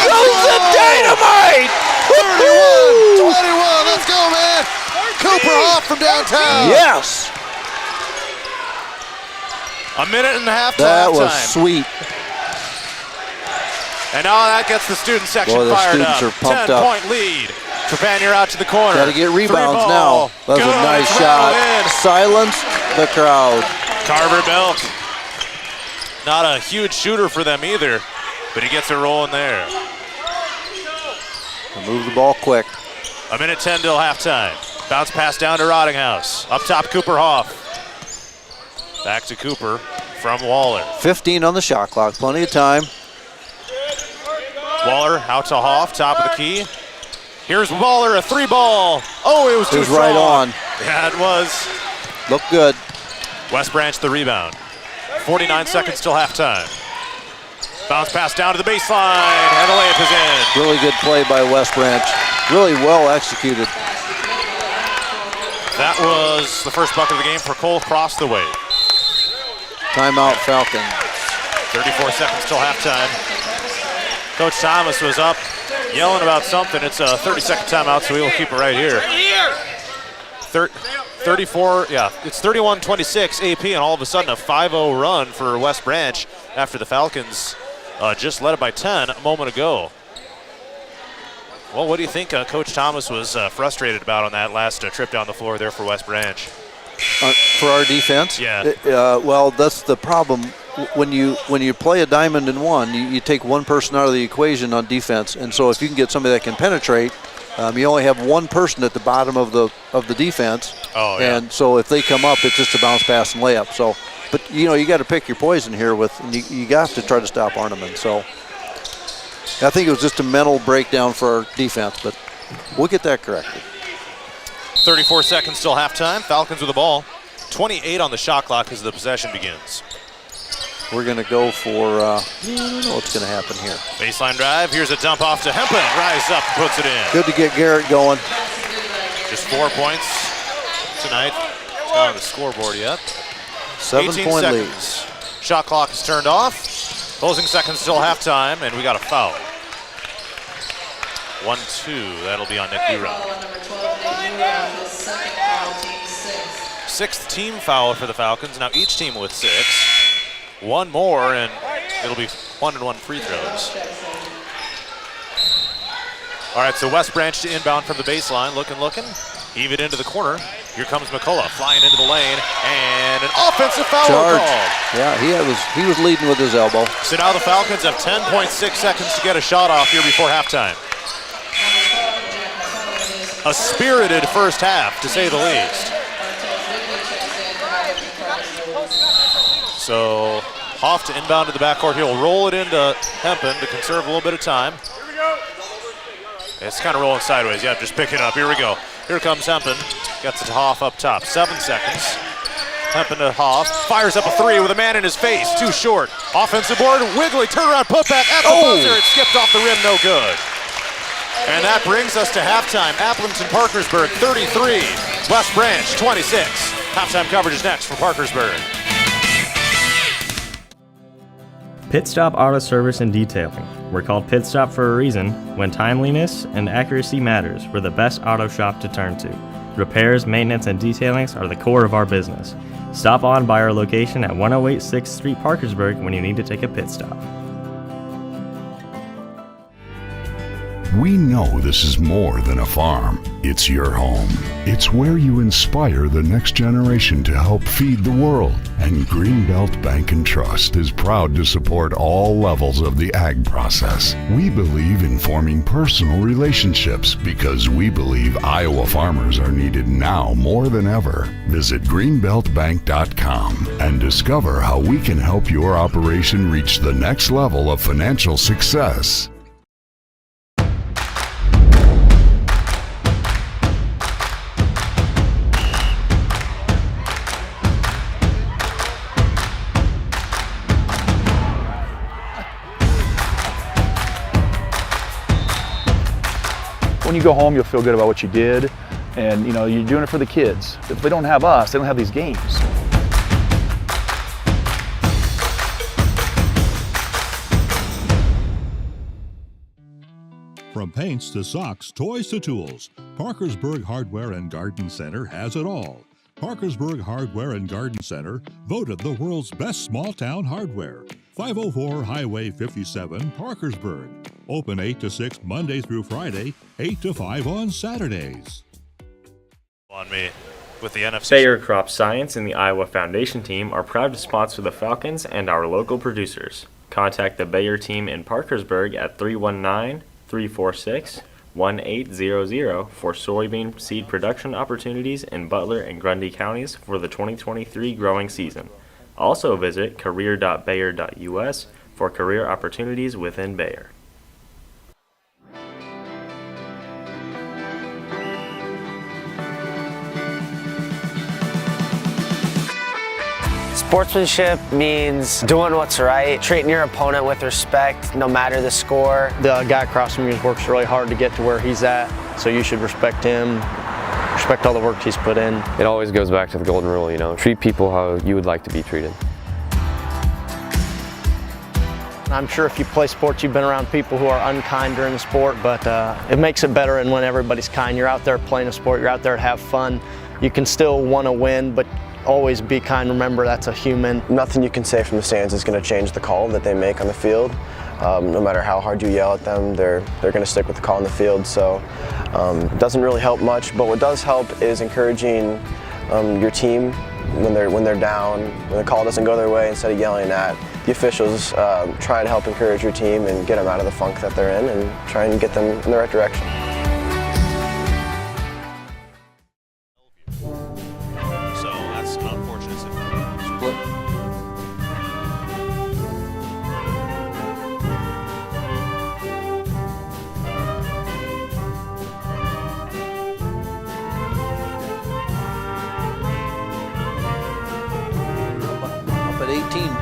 Goes the dynamite! 31-21, let's go, man. Cooper Hoff from downtown. Yes. A minute and a half till That halftime. was sweet. And now that gets the student section Boy, the fired students up. are pumped up. 10-point lead. Trepanier out to the corner. Got to get rebounds 3-ball. now. That was Good. a nice It's shot. rattled in. Silenced the crowd. Carver Belk, not a huge shooter for them either, but he gets it rolling there. Move the ball quick. A minute 10 till halftime. Bounce pass down to Rodinghouse. Up top, Cooper Hoff. Back to Cooper from Waller. 15 on the shot clock, plenty of time. Waller out to Hoff, top of the key. Here's Waller, a 3-ball. Oh, it was too strong. Right on. Yeah, it was. Looked good. West Branch the rebound. 49 seconds till halftime. Bounce pass down to the baseline, and the layup is in. Really good play by West Branch. Really well executed. That was the first bucket of the game for Cole across the way. Timeout Falcons. 34 seconds till halftime. Coach Thomas was up yelling about something. It's a 30-second timeout, so we will keep it right here. 34, yeah, it's 31-26 AP, and all of a sudden a 5-0 run for West Branch after the Falcons just led it by 10 a moment ago. Well, what do you think Coach Thomas was frustrated about on that last trip down the floor there for West Branch? For our defense? Yeah. Well, that's the problem. When you play a diamond in one, you take one person out of the equation on defense, and so if you can get somebody that can penetrate, you only have one person at the bottom of the defense. Oh, yeah. And so if they come up, it's just a bounce pass and layup. So, but you got to pick your poison here you got to try to stop Arneman. So I think it was just a mental breakdown for our defense, but we'll get that corrected. 34 seconds till halftime. Falcons with the ball. 28 on the shot clock as the possession begins. We're going to go for, I don't know what's going to happen here. Baseline drive. Here's a dump off to Hempen. Rise up, puts it in. Good to get Garrett going. Just 4 points tonight. It's not on the scoreboard yet. 7-point lead. Shot clock is turned off. Closing seconds till halftime, and we got a foul. 1-2. That'll be on Nick Dura. Sixth team foul for the Falcons. Now each team with 6. One more, and it'll be 1-and-1 free throws. All right, so West Branch to inbound from the baseline. Looking. Heave it into the corner. Here comes McCullough flying into the lane, and an offensive foul called. Yeah, he was leading with his elbow. So now the Falcons have 10.6 seconds to get a shot off here before halftime. A spirited first half, to say the least. So Hoff to inbound to the backcourt. He'll roll it into Hempen to conserve a little bit of time. It's kind of rolling sideways. Yeah, just pick it up. Here we go. Here comes Hempen. Gets it to Hoff up top. 7 seconds. Hempen to Hoff. Fires up a 3 with a man in his face. Too short. Offensive board. Wiggly turnaround putback at the buzzer. It skipped off the rim. No good. And that brings us to halftime. Appleton Parkersburg 33. West Branch 26. Halftime coverage is next for Parkersburg. Pit Stop Auto Service and Detailing. We're called Pit Stop for a reason. When timeliness and accuracy matters, we're the best auto shop to turn to. Repairs, maintenance, and detailings are the core of our business. Stop on by our location at 108 6th Street, Parkersburg when you need to take a pit stop. We know this is more than a farm. It's your home. It's where you inspire the next generation to help feed the world. And Greenbelt Bank and Trust is proud to support all levels of the ag process. We believe in forming personal relationships because we believe Iowa farmers are needed now more than ever. Visit greenbeltbank.com and discover how we can help your operation reach the next level of financial success. When you go home, you'll feel good about what you did, and you're doing it for the kids. If they don't have us, they don't have these games. From paints to socks, toys to tools, Parkersburg Hardware and Garden Center has it all. Parkersburg Hardware and Garden Center, voted the world's best small-town hardware. 504 Highway 57, Parkersburg. Open 8 to 6 Monday through Friday, 8 to 5 on Saturdays. On me with the NFC. Bayer Crop Science and the Iowa Foundation team are proud to sponsor the Falcons and our local producers. Contact the Bayer team in Parkersburg at 319-346-1800 for soybean seed production opportunities in Butler and Grundy counties for the 2023 growing season. Also visit career.bayer.us for career opportunities within Bayer. Sportsmanship means doing what's right, treating your opponent with respect, no matter the score. The guy across from you works really hard to get to where he's at, so you should respect him, respect all the work he's put in. It always goes back to the golden rule, treat people how you would like to be treated. I'm sure if you play sports, you've been around people who are unkind during the sport, but it makes it better and when everybody's kind. You're out there playing a sport, you're out there to have fun. You can still want to win, but always be kind. Remember, that's a human. Nothing you can say from the stands is going to change the call that they make on the field. No matter how hard you yell at them, they're going to stick with the call on the field. So it doesn't really help much, but what does help is encouraging your team when they're down, when the call doesn't go their way. Instead of yelling at the officials, try to help encourage your team and get them out of the funk that they're in and try and get them in the right direction. So that's an unfortunate split. Up at 18.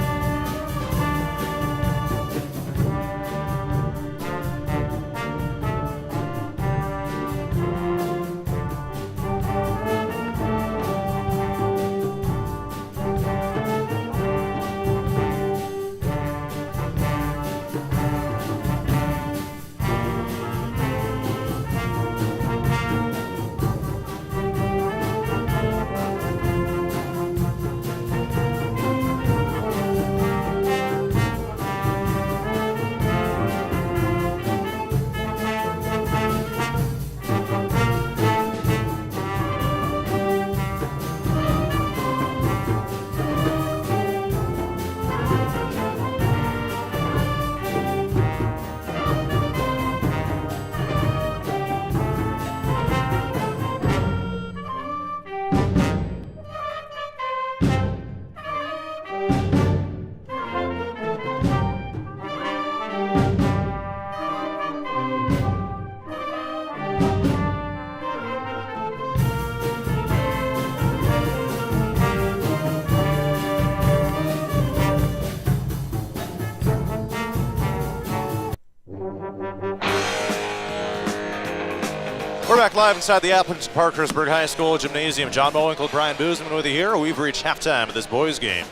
We're back live inside the Appleton Parkersburg High School Gymnasium. John Mowinkle, Brian Boozman with you here. We've reached halftime of this boys game.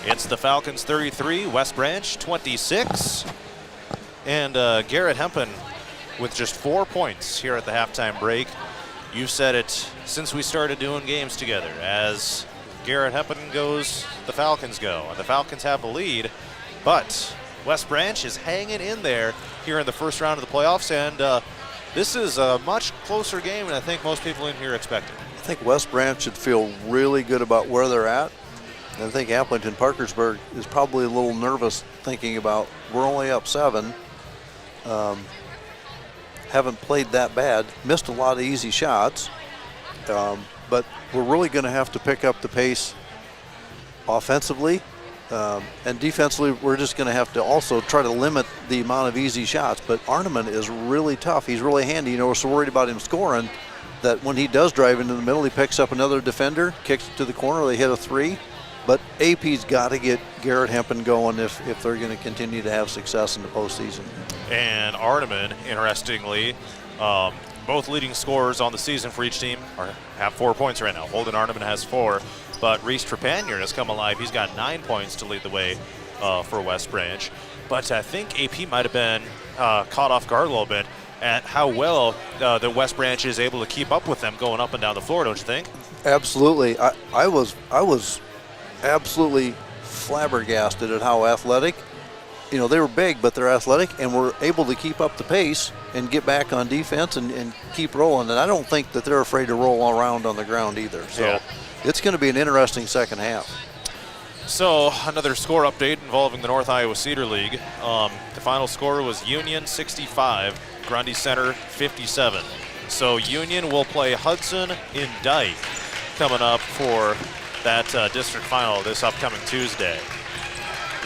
It's the Falcons 33, West Branch 26. And Garrett Hempen with just 4 points here at the halftime break. You've said it since we started doing games together. As Garrett Hempen goes, the Falcons go. And the Falcons have the lead, but West Branch is hanging in there here in the first round of the playoffs. And this is a much closer game than I think most people in here expected. I think West Branch should feel really good about where they're at. And I think Appleton Parkersburg is probably a little nervous thinking about we're only up 7. Haven't played that bad. Missed a lot of easy shots. But we're really going to have to pick up the pace offensively. And defensively, we're just going to have to also try to limit the amount of easy shots. But Arneman is really tough. He's really handy. You know, we're so worried about him scoring that when he does drive into the middle, he picks up another defender, kicks it to the corner, they hit a 3. But AP's got to get Garrett Hempen going if they're going to continue to have success in the postseason. And Arneman, interestingly, both leading scorers on the season for each team have 4 points right now. Holden Arneman has 4. But Reese Trepanier has come alive. He's got 9 points to lead the way for West Branch. But I think AP might have been caught off guard a little bit at how well the West Branch is able to keep up with them going up and down the floor, don't you think? Absolutely. I was absolutely flabbergasted at how athletic. You know, they were big, but they're athletic and were able to keep up the pace and get back on defense and keep rolling. And I don't think that they're afraid to roll around on the ground either. So. Yeah. It's going to be an interesting second half. So another score update involving the North Iowa Cedar League. The final score was Union 65, Grundy Center 57. So Union will play Hudson in Dike coming up for that district final this upcoming Tuesday.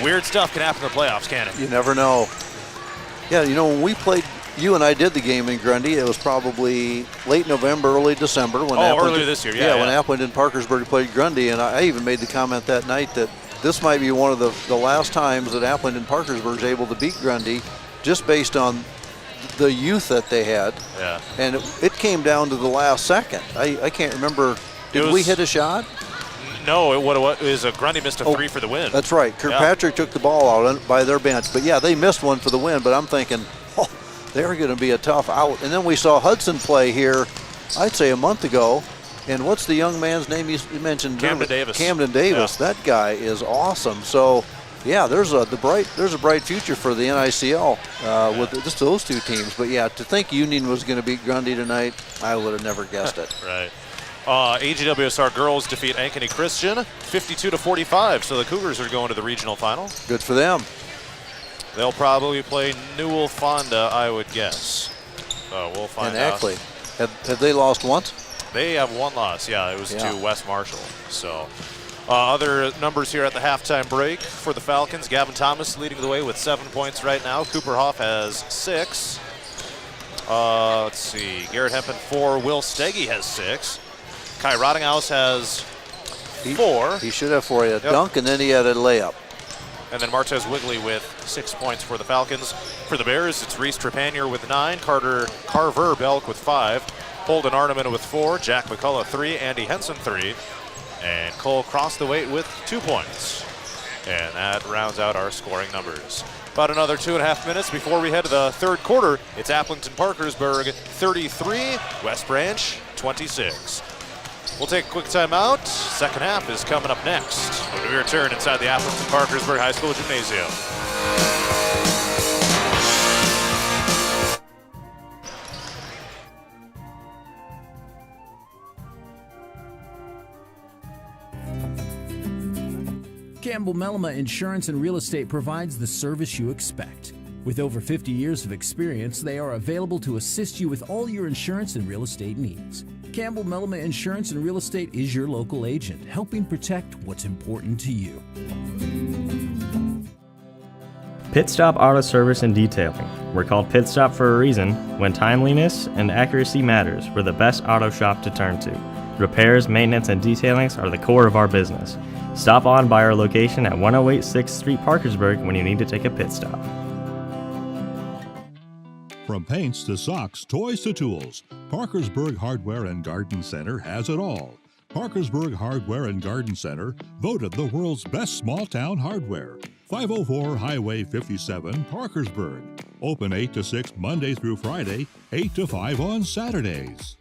Weird stuff can happen in the playoffs, can't it? You never know. Yeah, you know, when we played, you and I did the game in Grundy, it was probably late November, early December. When earlier this year, yeah. When Appleton Parkersburg played Grundy, and I even made the comment that night that this might be one of the last times that Appleton Parkersburg is able to beat Grundy, just based on the youth that they had. Yeah. And it came down to the last second. I can't remember. Did we hit a shot? No, what is a Grundy missed a three for the win. That's right. Kirkpatrick took the ball out by their bench. But, yeah, they missed one for the win. But I'm thinking, they're going to be a tough out. And then we saw Hudson play here, I'd say a month ago. And what's the young man's name you mentioned? Camden Davis. Camden Davis. Yeah. That guy is awesome. So, yeah, there's a bright future for the NICL with just those two teams. But, yeah, to think Union was going to beat Grundy tonight, I would have never guessed it. Right. AGWSR girls defeat Ankeny Christian 52-45. So the Cougars are going to the regional final. Good for them. They'll probably play Newell Fonda, I would guess. So we'll find out. And Ackley, have they lost once? They have one loss. Yeah, it was to West Marshall. So other numbers here at the halftime break for the Falcons. Gavin Thomas leading the way with 7 points right now. Cooper Hoff has 6. Let's see. Garrett Hempen 4. Will Steggy has 6. Kai Rottinghaus has 4. He should have 4. He had a dunk, and then he had a layup. And then Martez Wigley with 6 points for the Falcons. For the Bears, it's Reese Trepanier with 9, Carver Belk with 5, Holden Arneman with 4, Jack McCullough 3, Andy Henson 3, and Cole Crossthwaite with 2 points. And that rounds out our scoring numbers. About another 2.5 minutes before we head to the third quarter. It's Appleton-Parkersburg 33, West Branch 26. We'll take a quick timeout. Second half is coming up next when we return inside the Appleton-Parkersburg High School Gymnasium. Campbell Mellema Insurance and Real Estate provides the service you expect. With over 50 years of experience, they are available to assist you with all your insurance and real estate needs. Campbell Mellema Insurance and Real Estate is your local agent, helping protect what's important to you. Pit Stop Auto Service and Detailing. We're called Pit Stop for a reason. When timeliness and accuracy matters, we're the best auto shop to turn to. Repairs, maintenance, and detailings are the core of our business. Stop on by our location at 108 6th Street, Parkersburg when you need to take a pit stop. From paints to socks, toys to tools, Parkersburg Hardware and Garden Center has it all. Parkersburg Hardware and Garden Center, voted the world's best small-town hardware. 504 Highway 57, Parkersburg. Open 8 to 6 Monday through Friday, 8 to 5 on Saturdays.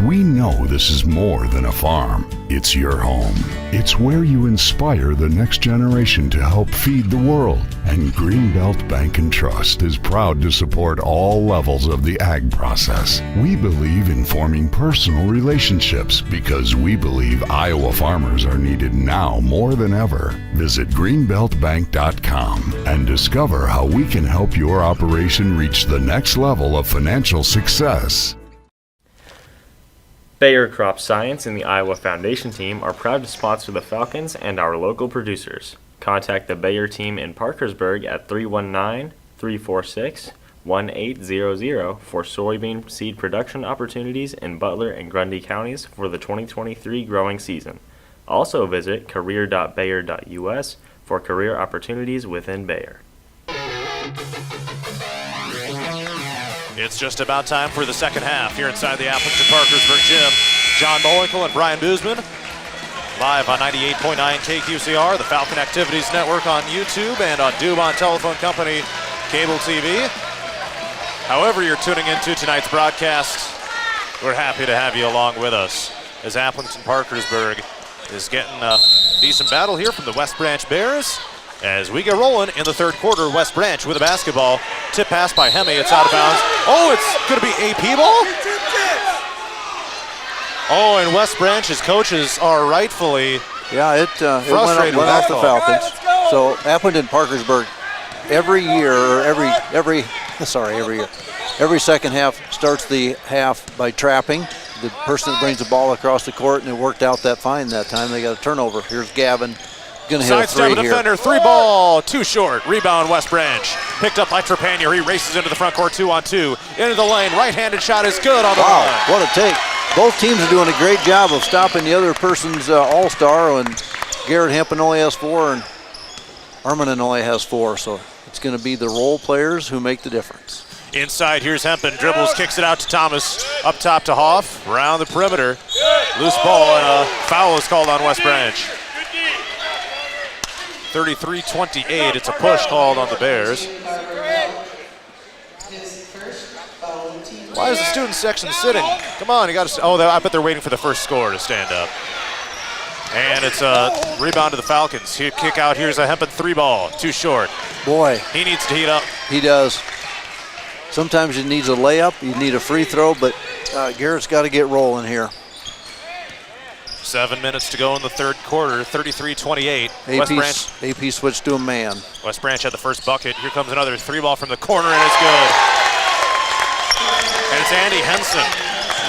We know this is more than a farm. It's your home. It's where you inspire the next generation to help feed the world. And Greenbelt Bank and Trust is proud to support all levels of the ag process. We believe in forming personal relationships because we believe Iowa farmers are needed now more than ever. Visit greenbeltbank.com and discover how we can help your operation reach the next level of financial success. Bayer Crop Science and the Iowa Foundation team are proud to sponsor the Falcons and our local producers. Contact the Bayer team in Parkersburg at 319-346-1800 for soybean seed production opportunities in Butler and Grundy counties for the 2023 growing season. Also visit career.bayer.us for career opportunities within Bayer. It's just about time for the second half here inside the Appleton-Parkersburg gym. John Mowinkle and Brian Boozman live on 98.9 KQCR, the Falcon Activities Network on YouTube, and on Dubon Telephone Company Cable TV. However you're tuning into tonight's broadcast, we're happy to have you along with us as Appleton-Parkersburg is getting a decent battle here from the West Branch Bears. As we get rolling in the third quarter, West Branch with a basketball. Tip pass by Hemme, it's out of bounds. Oh, it's going to be AP ball? Oh, and West Branch's coaches are rightfully frustrated with off the call. Falcons. So Appleton-Parkersburg every second half starts the half by trapping. The person that brings the ball across the court, and it worked out that fine that time. They got a turnover. Here's Gavin. Gonna hit a three here. Defender, 3 ball, too short. Rebound, West Branch. Picked up by Trepanier. He races into the front court, 2-on-2. Into the lane, right-handed shot is good on the line. What a take. Both teams are doing a great job of stopping the other person's all-star, and Garrett Hempen only has 4, and Armanen only has 4, so it's gonna be the role players who make the difference. Inside, here's Hempen, dribbles, kicks it out to Thomas, up top to Hoff, around the perimeter. Loose ball and a foul is called on West Branch. 33-28, it's a push called on the Bears. Why is the student section sitting? Come on, you got to. Oh, I bet they're waiting for the first score to stand up. And it's a rebound to the Falcons. Here, kick out. Here's a Hempen 3-ball. Too short. Boy. He needs to heat up. He does. Sometimes he needs a layup. You need a free throw, but Garrett's got to get rolling here. 7 minutes to go in the third quarter. 33-28. West Branch. AP switched to a man. West Branch had the first bucket. Here comes another 3-ball from the corner, and it's good. And it's Andy Henson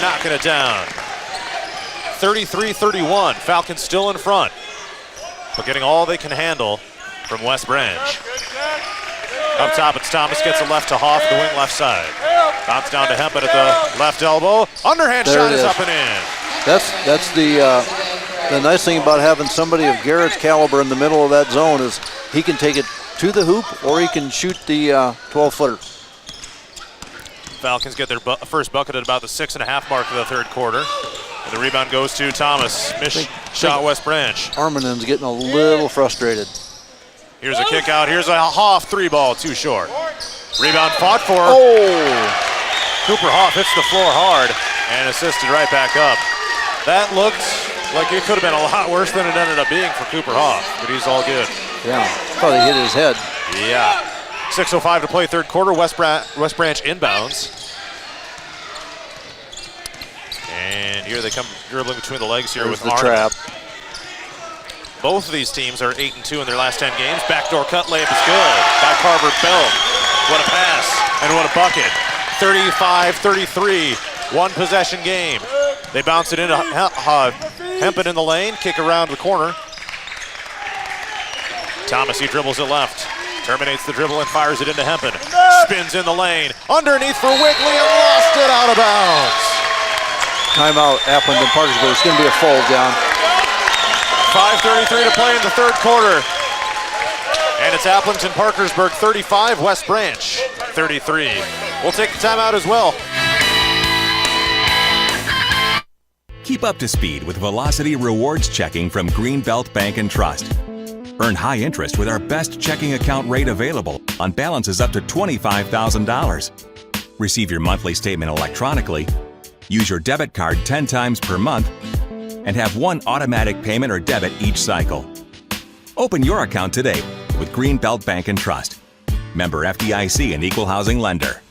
knocking it down. 33-31. Falcons still in front, but getting all they can handle from West Branch. Up top, it's Thomas, gets it left to Hoff, the wing left side. Bounce down to Hempen at the left elbow. Underhand shot is up and in. That's the nice thing about having somebody of Garrett's caliber in the middle of that zone is he can take it to the hoop or he can shoot the 12-footer. Falcons get their first bucket at about the 6.5 mark of the third quarter. And the rebound goes to Thomas. Missed shot West Branch. Arminen's getting a little frustrated. Here's a kick out. Here's a Hoff 3-ball, too short. Rebound fought for. Cooper Hoff hits the floor hard and assisted right back up. That looked like it could have been a lot worse than it ended up being for Cooper Hoff, but he's all good. Yeah, thought he hit his head. Yeah. 6:05 to play third quarter. West Branch inbounds. And here they come dribbling between the legs here with the Arnold. trap. Both of these teams are 8-2 in their last 10 games. Backdoor cut layup is good by Carver Bell. What a pass and what a bucket. 35-33, one possession game. They bounce it into Hempen in the lane, kick around the corner. Thomas, he dribbles it left. Terminates the dribble and fires it into Hempen. Spins in the lane. Underneath for Wigley and lost it out of bounds. Timeout, Appleton Parkersburg. It's going to be a foul, John. 5:33 to play in the third quarter. And it's Appleton Parkersburg 35, West Branch 33. We'll take the timeout as well. Keep up to speed with Velocity Rewards Checking from Greenbelt Bank and Trust. Earn high interest with our best checking account rate available on balances up to $25,000. Receive your monthly statement electronically, use your debit card 10 times per month, and have one automatic payment or debit each cycle. Open your account today with Greenbelt Bank and Trust. Member FDIC and Equal Housing Lender.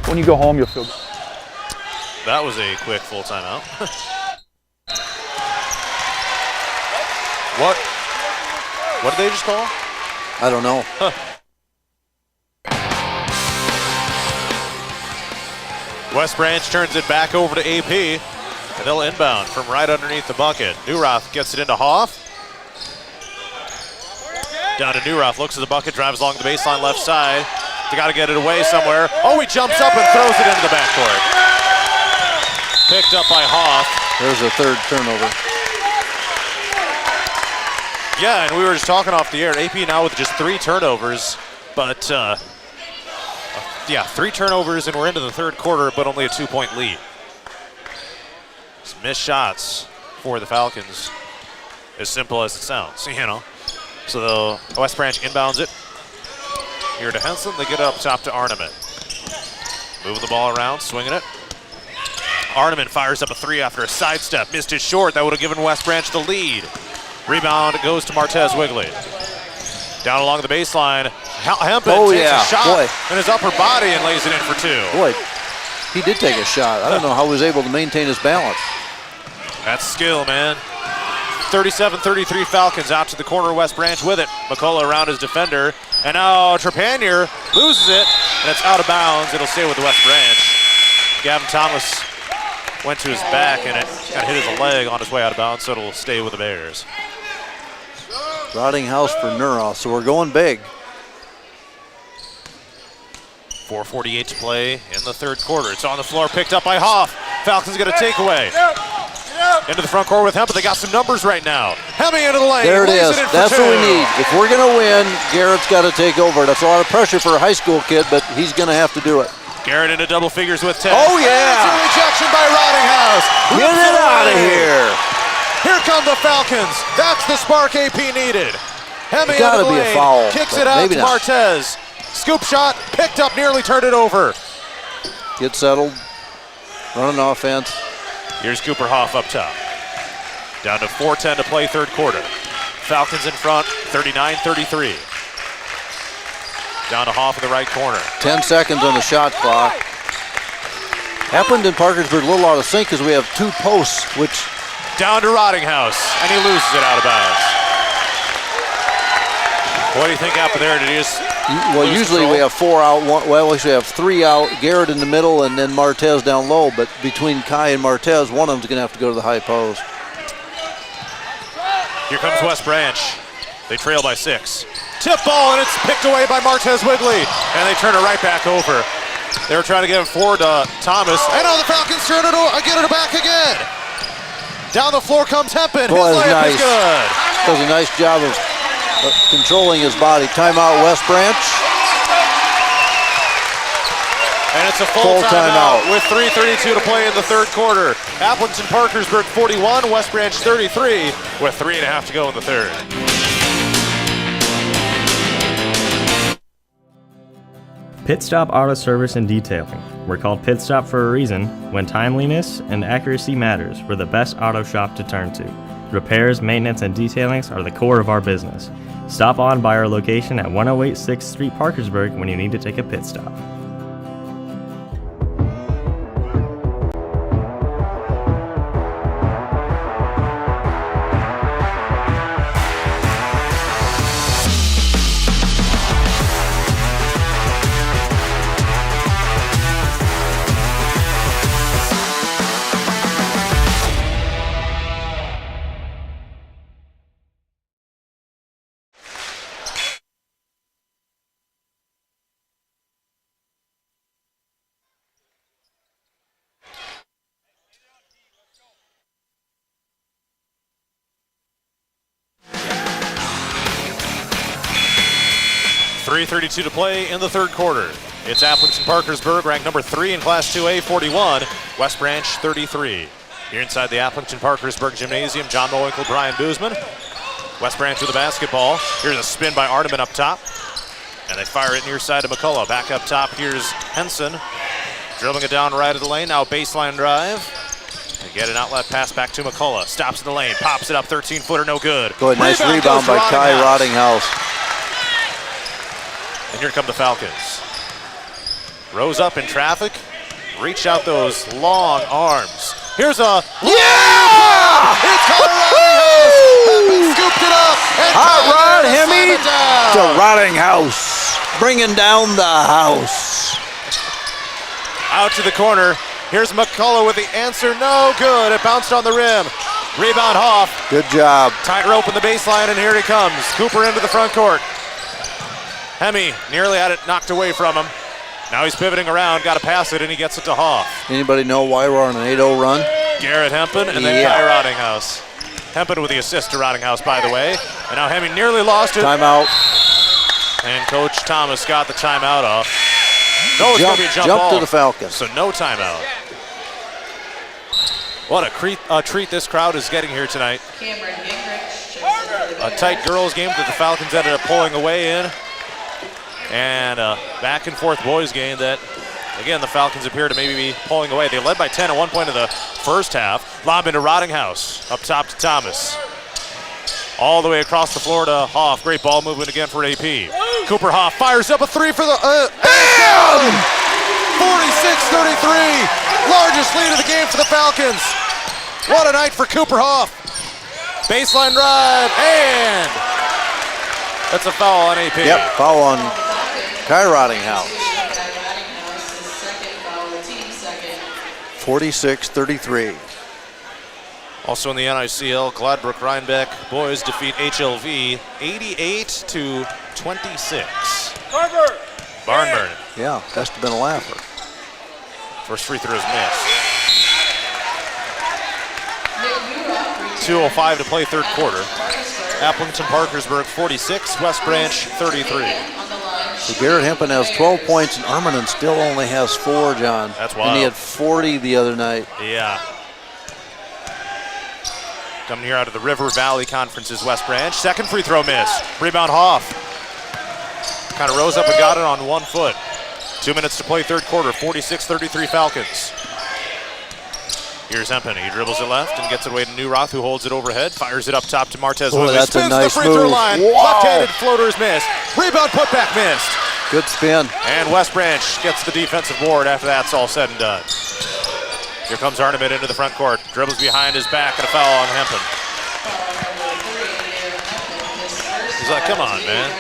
When you go home, you'll feel good. That was a quick full timeout. What did they just call? I don't know. West Branch turns it back over to AP. And they'll inbound from right underneath the bucket. Newroth gets it into Hoff. Down to Newroth, looks at the bucket, drives along the baseline left side. They got to get it away somewhere. Oh, he jumps up and throws it into the backcourt. Picked up by Hoff. There's a third turnover. Yeah, and we were just talking off the air. AP now with just 3 turnovers, but 3 turnovers, and we're into the third quarter, but only a 2-point lead. Some missed shots for the Falcons, as simple as it sounds, you know. So the West Branch inbounds it. Here to Henson, they get it up top to Arneman. Moving the ball around, swinging it. Arneman fires up a 3 after a sidestep. Missed it short, that would have given West Branch the lead. Rebound goes to Martez Wigley. Down along the baseline, Hempen takes a shot in his upper body and lays it in for 2. Boy, he did take a shot. I don't know how he was able to maintain his balance. That's skill, man. 37-33 Falcons out to the corner. West Branch with it. McCullough around his defender. And now Trepanier loses it, and it's out of bounds. It'll stay with the West Branch. Gavin Thomas went to his back, and it kind of hit his leg on his way out of bounds, so it'll stay with the Bears. Rotting house for Neuroth, so we're going big. 4:48 to play in the third quarter. It's on the floor, picked up by Hoff. Falcons get a takeaway. Into the front court with Hemp, but they got some numbers right now. Hemming into the lane. There it is. That's what we need. If we're going to win, Garrett's got to take over. That's a lot of pressure for a high school kid, but he's going to have to do it. Garrett into double figures with 10. Oh, yeah. It's a rejection by Rottinghouse. Get it out of here. Here come the Falcons. That's the spark AP needed. Hemming Got to into the be lane. a foul. Kicks it out to not. Martez. Scoop shot, picked up, nearly turned it over. Get settled. Running offense. Here's Cooper Hoff up top. Down to 4:10 to play third quarter. Falcons in front, 39-33. Down to Hoff in the right corner. 10 seconds on the shot clock. Happened in Parkersburg a little out of sync because we have 2 posts, which... Down to Rottinghouse, and he loses it out of bounds. What do you think after there? Did he just Well, usually we have 4 out. Well, we have 3 out. Garrett in the middle, and then Martez down low. But between Kai and Martez, one of them's going to have to go to the high post. Here comes West Branch. They trail by 6. Tip ball, and it's picked away by Martez Wigley. And they turn it right back over. They were trying to get it forward to Thomas. And now the Falcons turn it over, get it back again. Down the floor comes Hempen. Boy, His that's layup nice. is good. Does a nice job of controlling his body. Timeout, West Branch. And it's a full timeout with 3:32 to play in the third quarter. Appleton Parkersburg 41, West Branch 33 with 3.5 to go in the third. Pit Stop Auto Service and Detailing. We're called Pit Stop for a reason. When timeliness and accuracy matters, we're the best auto shop to turn to. Repairs, maintenance, and detailings are the core of our business. Stop on by our location at 108 6th Street, Parkersburg when you need to take a pit stop. .332 to play in the third quarter. It's Appleton Parkersburg, ranked number 3 in Class 2A, 41. West Branch, 33. Here inside the Appleton Parkersburg Gymnasium, John Mowinkle, Brian Boozman. West Branch with the basketball. Here's a spin by Arneman up top. And they fire it near side to McCullough. Back up top, here's Henson. Dribbling it down right of the lane, now baseline drive. They get an outlet pass back to McCullough. Stops in the lane, pops it up, 13-footer, no good. Go ahead, nice rebound by Kai Rottinghouse. And here come the Falcons. Rose up in traffic, reach out those long arms. Here's a... Yeah! It's Rottinghouse! Scooped it up! Hot rod, Hemi to Rottinghouse. Bringing down the house. Out to the corner. Here's McCullough with the answer, no good. It bounced on the rim. Rebound Hoff. Good job. Tight rope in the baseline, and here he comes. Cooper into the front court. Hemi nearly had it knocked away from him. Now he's pivoting around, got to pass it, and he gets it to Hoff. Anybody know why we're on an 8-0 run? Garrett Hempen and then Kai Rottinghouse. Hempen with the assist to Rottinghouse, by the way. And now Hemi nearly lost it. Timeout. And Coach Thomas got the timeout off. No, it's going to be a jump ball. To the Falcons. So no timeout. What a treat this crowd is getting here tonight. A tight girls game that the Falcons ended up pulling away in. And a back and forth boys game that, again, the Falcons appear to maybe be pulling away. They led by 10 at one point in the first half. Lob into Rottinghouse, up top to Thomas. All the way across the floor to Hoff. Great ball movement again for AP. Cooper Hoff fires up a three for the... Bam! 46-33. Largest lead of the game for the Falcons. What a night for Cooper Hoff. Baseline drive, and that's a foul on AP. Yep, foul on Kai Rottinghouse. 46-33. Also in the NICL, Gladbrook Rhinebeck boys defeat HLV 88-26. Barn burning. Yeah, must have been a laugher. First free throw is missed. 2:05 to play third quarter. Appleton Parkersburg 46, West Branch 33. So Garrett Hempen has 12 points and Arminen still only has 4, John. That's wild. And he had 40 the other night. Yeah. Coming here out of the River Valley Conference is West Branch. Second free throw miss. Rebound Hoff. Kind of rose up and got it on 1 foot. 2 minutes to play third quarter, 46-33 Falcons. Here's Hempen. He dribbles it left and gets it away to Newroth, who holds it overhead. Fires it up top to Martez. Oh, that's a nice the free throw move. line. Wow. Left-handed floaters missed. Rebound putback missed. Good spin. And West Branch gets the defensive board after that's all said and done. Here comes Arneman into the front court. Dribbles behind his back and a foul on Hempen. He's like, come on, man.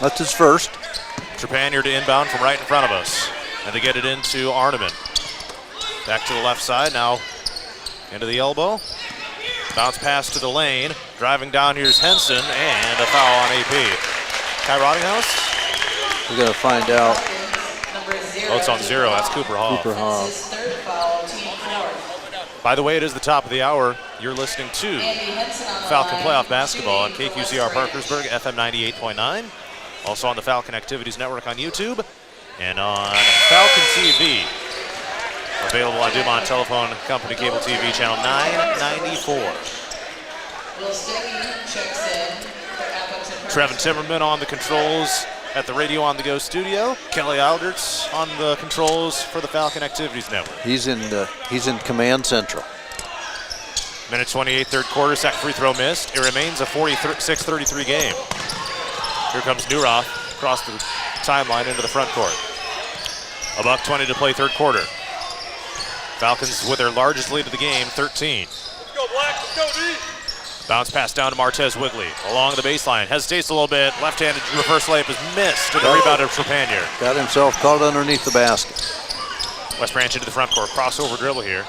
That's his first. Trepanier to inbound from right in front of us. And they get it into Arneman. Back to the left side, now into the elbow. Bounce pass to the lane. Driving down here's Henson, and a foul on AP. Kai Rottinghouse? We're going to find out. Oh, it's on 0. That's Cooper Hoff. Cooper Hoff. By the way, it is the top of the hour. You're listening to Falcon Playoff Basketball on KQCR Parkersburg, FM 98.9. Also on the Falcon Activities Network on YouTube and on Falcon TV. Available on Dumont Telephone Company Cable TV channel 994. Trevin Timmerman on the controls at the Radio on the Go studio. Kelly Alderts on the controls for the Falcon Activities Network. He's in command central. Minute 28, third quarter, second free throw missed. It remains a 46-33 game. Here comes Newroth across the timeline into the front court. $1:20 to play third quarter. Falcons with their largest lead of the game, 13. Let's go, Black. Let's go, D. Bounce pass down to Martez Wigley. Along the baseline, hesitates a little bit. Left-handed reverse layup is missed. And the rebound of Trepanier. Got himself caught underneath the basket. West Branch into the front court. Crossover dribble here.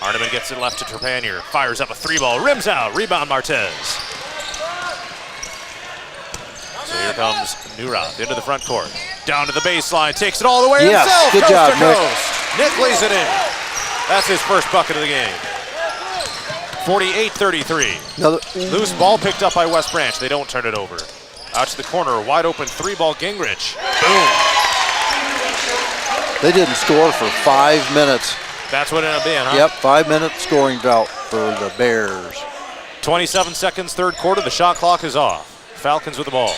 Arneman gets it left to Trepanier. Fires up a 3-ball. Rims out. Rebound Martez. So here comes Newroth into the front court. Down to the baseline. Takes it all the way himself. Good coast job, to Nick. coast. Nick lays it in. That's his first bucket of the game. 48-33. Loose ball picked up by West Branch. They don't turn it over. Out to the corner. Wide open 3-ball Gingrich. Boom. They didn't score for 5 minutes. That's what it ended up being, huh? Yep, 5-minute scoring drought for the Bears. 27 seconds, third quarter. The shot clock is off. Falcons with the ball.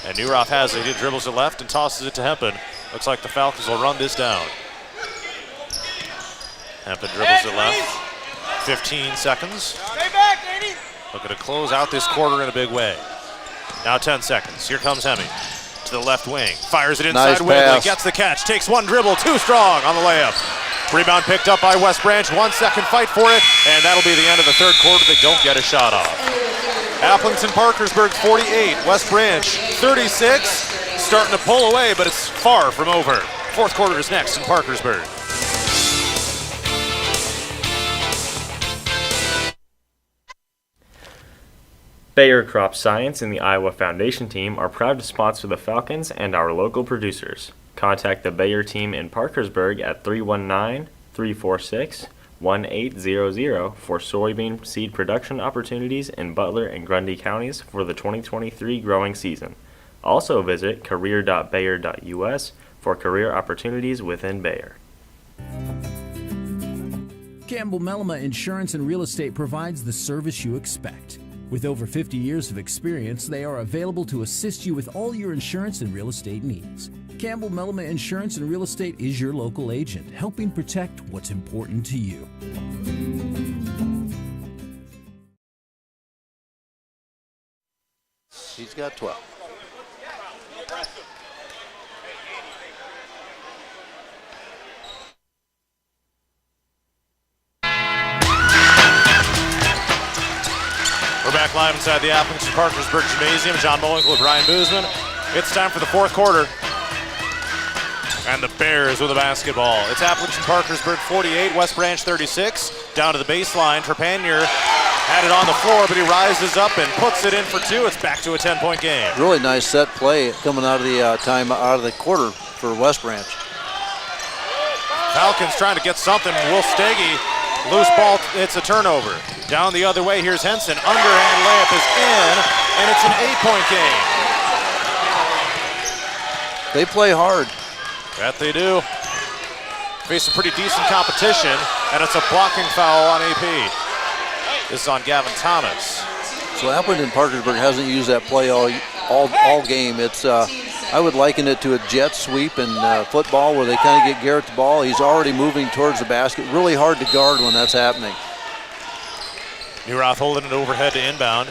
And Newroth has it. He dribbles it left and tosses it to Hempen. Looks like the Falcons will run this down. Hempen dribbles it left. 15 seconds. Looking to close out this quarter in a big way. Now 10 seconds. Here comes Hemme. To the left wing. Fires it inside. Nice Wigley. pass. Gets the catch. Takes one dribble. Too strong on the layup. Rebound picked up by West Branch. 1 second fight for it. And that'll be the end of the third quarter. They don't get a shot off. Appleton Parkersburg 48. West Branch 36. Starting to pull away, but it's far from over. Fourth quarter is next in Parkersburg. Bayer Crop Science and the Iowa Foundation team are proud to sponsor the Falcons and our local producers. Contact the Bayer team in Parkersburg at 319-346-1800 for soybean seed production opportunities in Butler and Grundy counties for the 2023 growing season. Also visit career.bayer.us for career opportunities within Bayer. Campbell Mellema Insurance and Real Estate provides the service you expect. With over 50 years of experience, they are available to assist you with all your insurance and real estate needs. Campbell Mellema Insurance and Real Estate is your local agent, helping protect what's important to you. He's got 12. We're back live inside the Appleton Parkersburg Gymnasium. John Mowinkle with Brian Boozman. It's time for the fourth quarter. And the Bears with the basketball. It's Appleton Parkersburg 48, West Branch 36. Down to the baseline. Trepanier Had it on the floor, but he rises up and puts it in for two. It's back to a 10-point game. Really nice set play coming out of the out of the quarter for West Branch. Falcons trying to get something. Will Steggy, loose ball, it's a turnover. Down the other way, here's Henson. Underhand layup is in, and it's an 8-point game. They play hard. That they do. Face some pretty decent competition, and it's a blocking foul on AP. This is on Gavin Thomas. So Appleton Parkersburg hasn't used that play all game. It's I would liken it to a jet sweep in football where they kind of get Garrett the ball. He's already moving towards the basket. Really hard to guard when that's happening. Neuroth holding it overhead to inbound.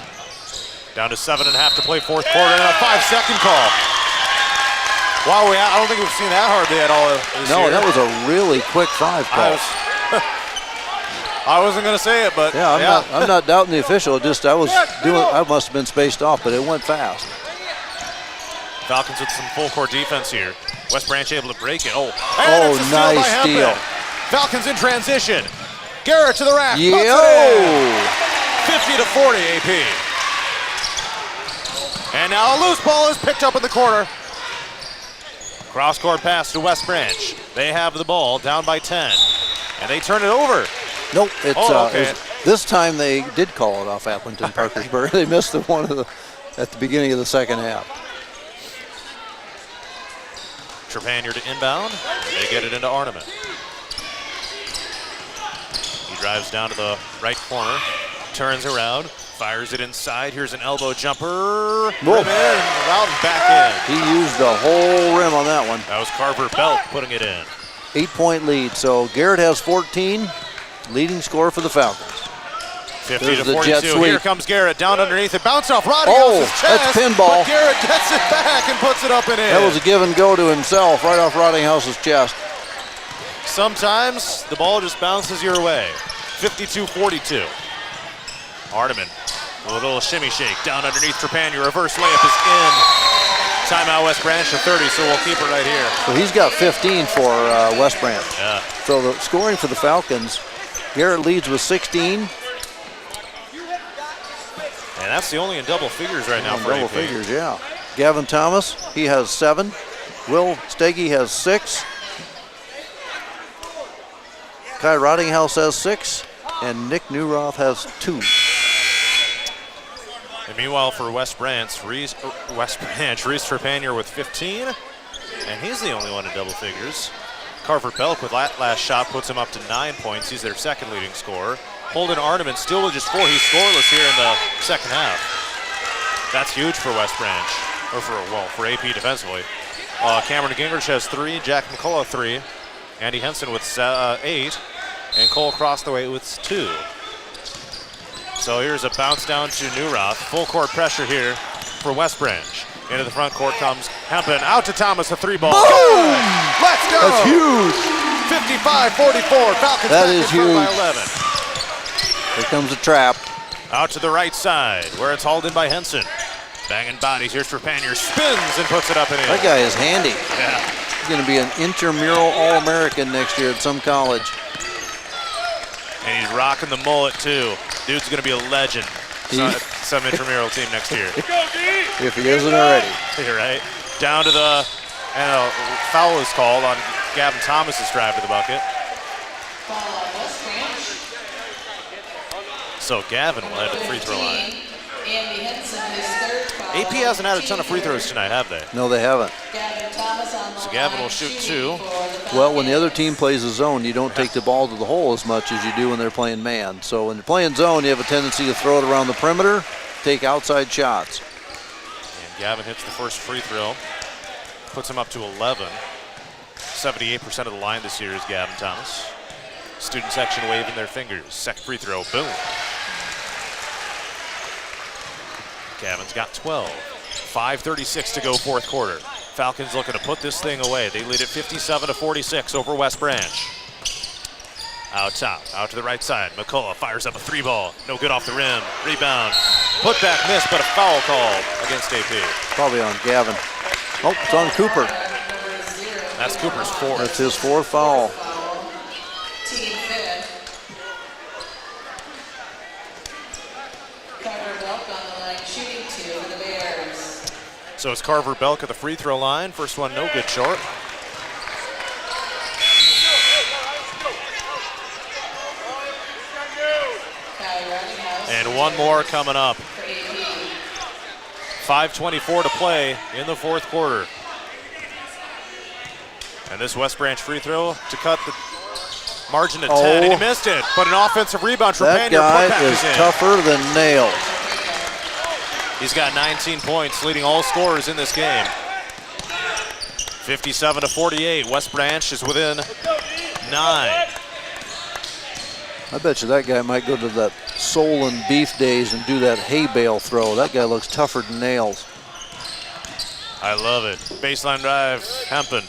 Down to 7.5 to play fourth quarter, and a 5-second call. Wow, I don't think we've seen that hardly at all this year. No, that was a really quick 5 call. I wasn't going to say it, but yeah, I'm not doubting the official. I must have been spaced off, but it went fast. Falcons with some full court defense here. West Branch able to break it. Oh, nice steal. Falcons in transition. Garrett to the rack. 50-40 AP. And now a loose ball is picked up in the corner. Cross-court pass to West Branch. They have the ball down by 10. And they turn it over. Nope, this time they did call it off Appleton Parkersburg. They missed the one at the beginning of the second half. Trepanier to inbound. They get it into Arneman. He drives down to the right corner, turns around, fires it inside. Here's an elbow jumper. Rim in, out and back in. He used the whole rim on that one. That was Carver Belt putting it in. 8-point lead. So Garrett has 14, leading score for the Falcons. 50-42. Here comes Garrett down underneath it. Bounce off Rodinghouse's chest. That's pinball. But Garrett gets it back and puts it up and in. That was a give and go to himself right off Rodinghouse's chest. Sometimes the ball just bounces your way. 52-42. Arneman, a little shimmy shake down underneath Trepanier. Reverse layup is in. Timeout West Branch to 30, so we'll keep it right here. So he's got 15 for West Branch. Yeah. So the scoring for the Falcons, Garrett leads with 16. And that's the only in double figures right now for double AP. figures, yeah. Gavin Thomas, he has 7. Will Steggy has 6. Kai Rodinghouse has 6. And Nick Neuroth has 2. And meanwhile for West Branch, Reese Trepanier with 15. And he's the only one in double figures. Carver Belk with that last shot puts him up to 9 points. He's their second leading scorer. Holden Arneman still with just 4. He's scoreless here in the second half. That's huge for West Branch, or for AP defensively. Cameron Gingrich has 3, Jack McCullough 3, Andy Henson with 8, and Cole Crossthwaite with 2. So here's a bounce down to Neuroth. Full court pressure here for West Branch. Into the front court comes Hempen. Out to Thomas, a 3-ball. Boom! Let's go! That's huge. 55-44. Falcons that back is in front huge. by 11. Here comes a trap. Out to the right side, where it's hauled in by Henson. Banging bodies. Here's Trepanier. Spins and puts it up and in. That guy is handy. Yeah. He's going to be an intramural All-American next year at some college. And he's rocking the mullet, too. Dude's going to be a legend. Some intramural team next year. If he isn't already. You're right. Down to the, and a foul is called on Gavin Thomas's drive to the bucket. So Gavin will head to the free throw line. AP hasn't had a ton of free throws tonight, have they? No, they haven't. So Gavin will shoot 2. Well, when the other team plays a zone, you don't take the ball to the hole as much as you do when they're playing man. So when they're playing zone, you have a tendency to throw it around the perimeter, take outside shots. And Gavin hits the first free throw, puts him up to 11. 78% of the line this year is Gavin Thomas. Student section waving their fingers. Second free throw, boom. Gavin's got 12. 5:36 to go fourth quarter. Falcons looking to put this thing away. They lead at 57-46 over West Branch. Out top, out to the right side. McCullough fires up a 3-ball. No good off the rim. Rebound. Put back miss, but a foul call against AP. Probably on Gavin. Oh, it's on Cooper. That's Cooper's 4th. That's his 4th foul. So it's Carver Belk at the free throw line. First one, no good, short. And one more coming up. 5:24 to play in the fourth quarter. And this West Branch free throw to cut the margin to 10, and he missed it. But an offensive rebound. That guy is tougher than nails. He's got 19 points, leading all scorers in this game. 57-48. West Branch is within 9. I bet you that guy might go to that Soul and Beef days and do that hay bale throw. That guy looks tougher than nails. I love it. Baseline drive, Hempen.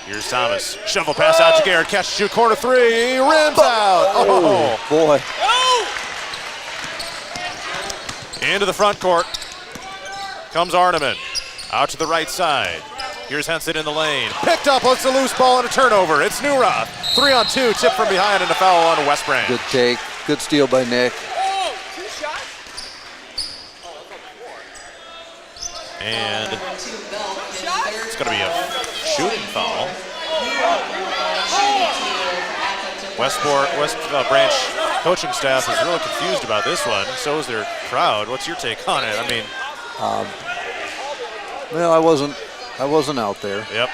Here's Thomas. Shovel pass out to Garrett. Catch, shoot, corner three. Rims out. Oh, boy. Into the front court comes Arneman. Out to the right side. Here's Henson in the lane. Picked up, looks a loose ball and a turnover. It's Newroth. 3-on-2, tip from behind and a foul on West Branch. Good take. Good steal by Nick. And it's going to be a shooting foul. West Branch coaching staff is really confused about this one. So is their crowd. What's your take on it? I mean, well, I wasn't out there. Yep.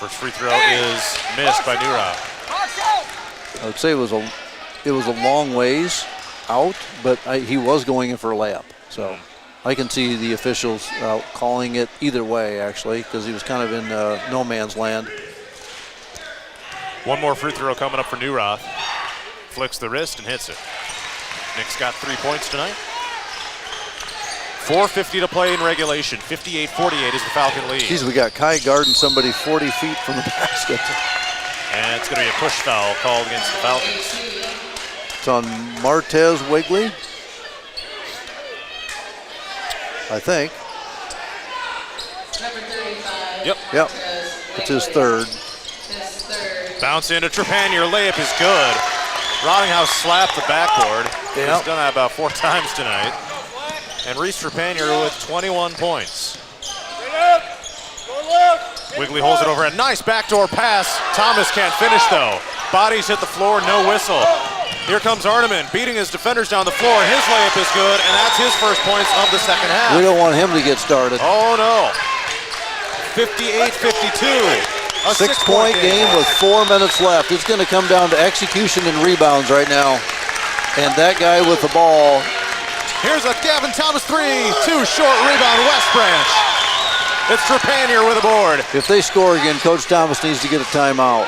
First free throw is missed by Newroth. I would say it was a long ways out, but he was going in for a layup. So I can see the officials calling it either way, actually, because he was kind of in no man's land. One more free throw coming up for Newroth. Flicks the wrist and hits it. Nick's got 3 points tonight. 4:50 to play in regulation. 58-48 is the Falcon lead. Geez, we got Kai guarding somebody 40 feet from the basket. And it's going to be a push foul called against the Falcons. It's on Martez Wigley, I think. Yep. It's his third. Bounce into Trepanier. Layup is good. Rottinghouse slapped the backboard. He's done that about 4 times tonight. And Reese Trepanier with 21 points. Wigley holds it over. A nice backdoor pass. Thomas can't finish, though. Bodies hit the floor, no whistle. Here comes Arneman, beating his defenders down the floor. His layup is good, and that's his first points of the second half. We don't want him to get started. Oh, no. 58-52. A 6-point game with 4 minutes left. It's going to come down to execution and rebounds right now. And that guy with the ball. Here's a Gavin Thomas 3. 2 short rebound, West Branch. It's Trepanier with a board. If they score again, Coach Thomas needs to get a timeout.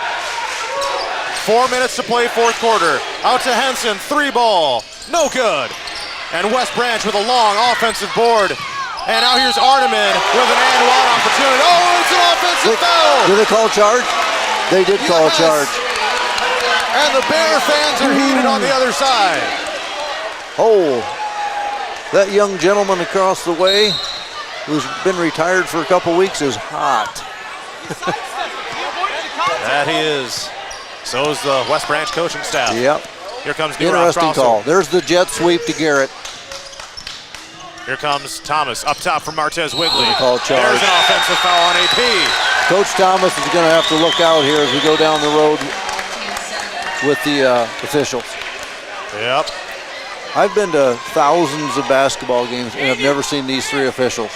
4 minutes to play, fourth quarter. Out to Henson, 3 ball. No good. And West Branch with a long offensive board. And now here's Arneman with an and-one opportunity. Oh, it's an offensive foul. Did they call a charge? They did call a charge. And the Bear fans are heated on the other side. Oh, that young gentleman across the way who's been retired for a couple weeks is hot. That he is. So is the West Branch coaching staff. Yep. Here comes the interesting call. There's the jet sweep to Garrett. Here comes Thomas up top from Martez Wigley. Call charge. There's an offensive foul on AP. Coach Thomas is going to have to look out here as we go down the road with the officials. Yep. I've been to thousands of basketball games and I've never seen these 3 officials,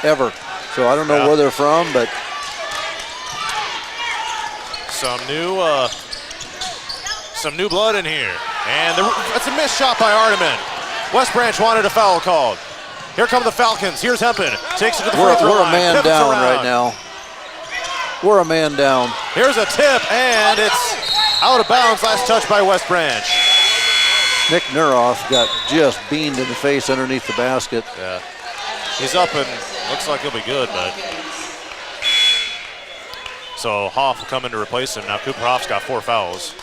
ever. So I don't know where they're from, but some new blood in here. And that's a missed shot by Arneman. West Branch wanted a foul called. Here come the Falcons. Here's Hempen. Takes it to the free throw line. We're a man down right now. We're a man down. Here's a tip, and it's out of bounds. Last touch by West Branch. Nick Newroth got just beamed in the face underneath the basket. Yeah. He's up and looks like he'll be good, but. So Hoff will come in to replace him. Now Cooper Hoff's got 4 fouls.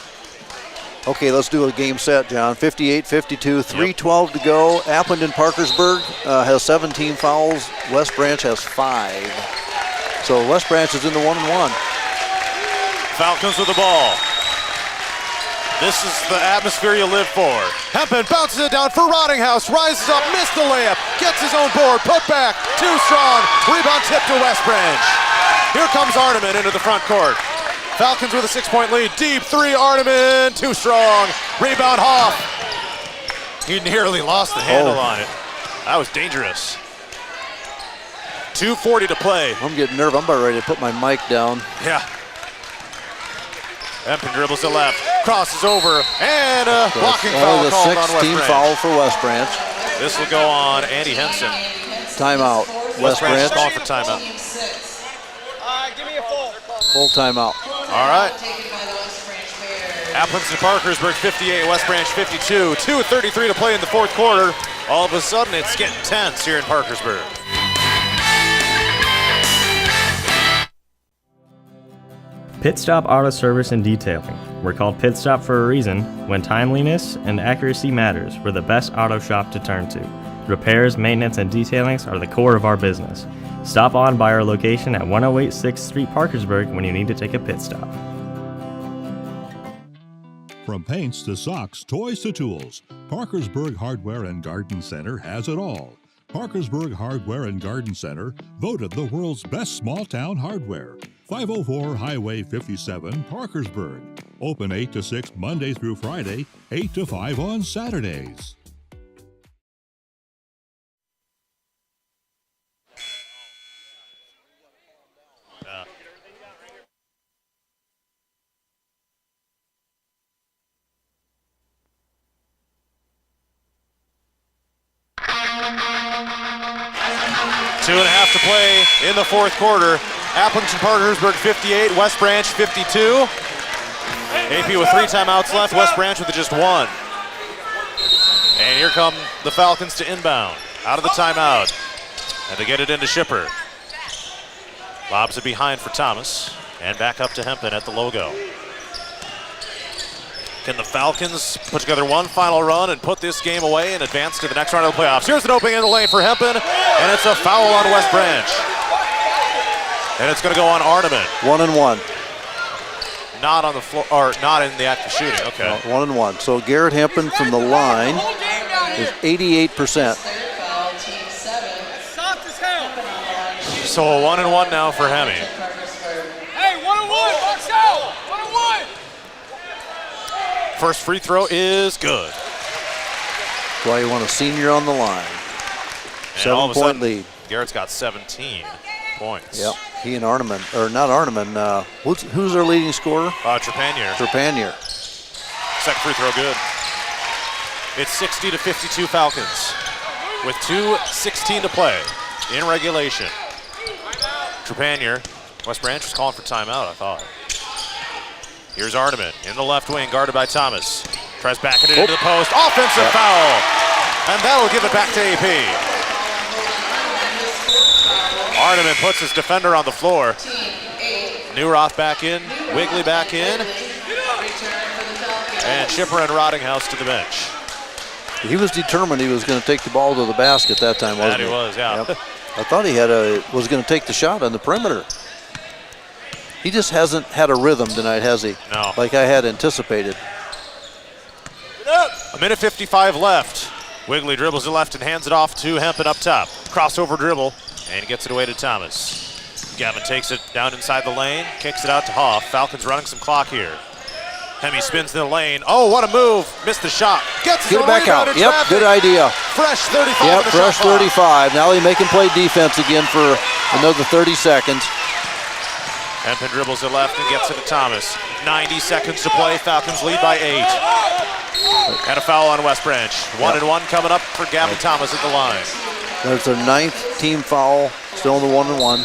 Okay, let's do a game set, John. 58-52, 3:12 to go. Appleton Parkersburg has 17 fouls. West Branch has 5. So West Branch is in the 1-1. Falcons with the ball. This is the atmosphere you live for. Hempen bounces it down for Rottinghouse, rises up, missed the layup, gets his own board, put back, too strong, rebound tip to West Branch. Here comes Arneman into the front court. Falcons with a 6-point lead, deep three, Arneman, too strong, rebound Hoff. He nearly lost the handle on it. That was dangerous. 2:40 to play. I'm getting nervous. I'm about ready to put my mic down. Yeah. Hempen dribbles to left, crosses over, and a blocking foul called on West Branch. Only the 6th team foul for West Branch. This will go on Andy Henson. Timeout. West Branch calling for timeout. Give me a full. Full timeout. All right. Appleton Parkersburg 58, West Branch 52. 2:33 to play in the fourth quarter. All of a sudden, it's getting tense here in Parkersburg. Pit Stop Auto Service and Detailing. We're called Pit Stop for a reason. When timeliness and accuracy matters, we're the best auto shop to turn to. Repairs, maintenance, and detailings are the core of our business. Stop on by our location at 108 6th Street, Parkersburg when you need to take a pit stop. From paints to socks, toys to tools, Parkersburg Hardware and Garden Center has it all. Parkersburg Hardware and Garden Center, voted the world's best small-town hardware. 504 Highway 57, Parkersburg. Open 8 to 6 Monday through Friday, 8 to 5 on Saturdays. Two and a half to play in the fourth quarter. Appleton Parkersburg 58, West Branch 52. AP with 3 timeouts left, West Branch with just 1. And here come the Falcons to inbound, out of the timeout. And they get it into Shipper. Lobs it behind for Thomas, and back up to Hempen at the logo. Can the Falcons put together one final run and put this game away and advance to the next round of the playoffs? Here's an opening in the lane for Hempen, and it's a foul on West Branch. And it's going to go on Arneman. 1-1. Not on the floor, or not in the act of shooting. Okay. No, 1-1. So Garrett Hempen from the line is 88%. So a 1-1 now for Hemi. Hey, 1-1, box out. 1-1. First free throw is good. That's why you want a senior on the line. And all of a 7-point sudden, lead. Garrett's got 17 points. Yep. He and Arneman, or not Arneman, who's their leading scorer? Trepanier. Trepanier. Second free throw good. It's 60-52 Falcons with 2:16 to play in regulation. Trepanier, West Branch was calling for timeout, I thought. Here's Arneman in the left wing, guarded by Thomas. Tries backing it into the post. Offensive foul. And that'll give it back to AP. Arneman puts his defender on the floor. Newroth back in, Wigley back in. And Shipper and Rottinghouse to the bench. He was determined he was going to take the ball to the basket that time, wasn't he? That he was, yeah. Yep. I thought he was going to take the shot on the perimeter. He just hasn't had a rhythm tonight, has he? No. Like I had anticipated. A minute 55 left. Wigley dribbles to left and hands it off to Hempen up top. Crossover dribble and gets it away to Thomas. Gavin takes it down inside the lane, kicks it out to Hoff. Falcons running some clock here. Hemi spins in the lane. Oh, what a move. Missed the shot. Gets his Get it back out. Yep, good idea. Fresh 35. Yep, fresh 35. Now they make him play defense again for another 30 seconds. Hempen dribbles to left and gets it to Thomas. 90 seconds to play. Falcons lead by 8. And a foul on West Branch. 1-1 coming up for Gavin Thomas at the line. There's their 9th team foul. Still in the 1-1.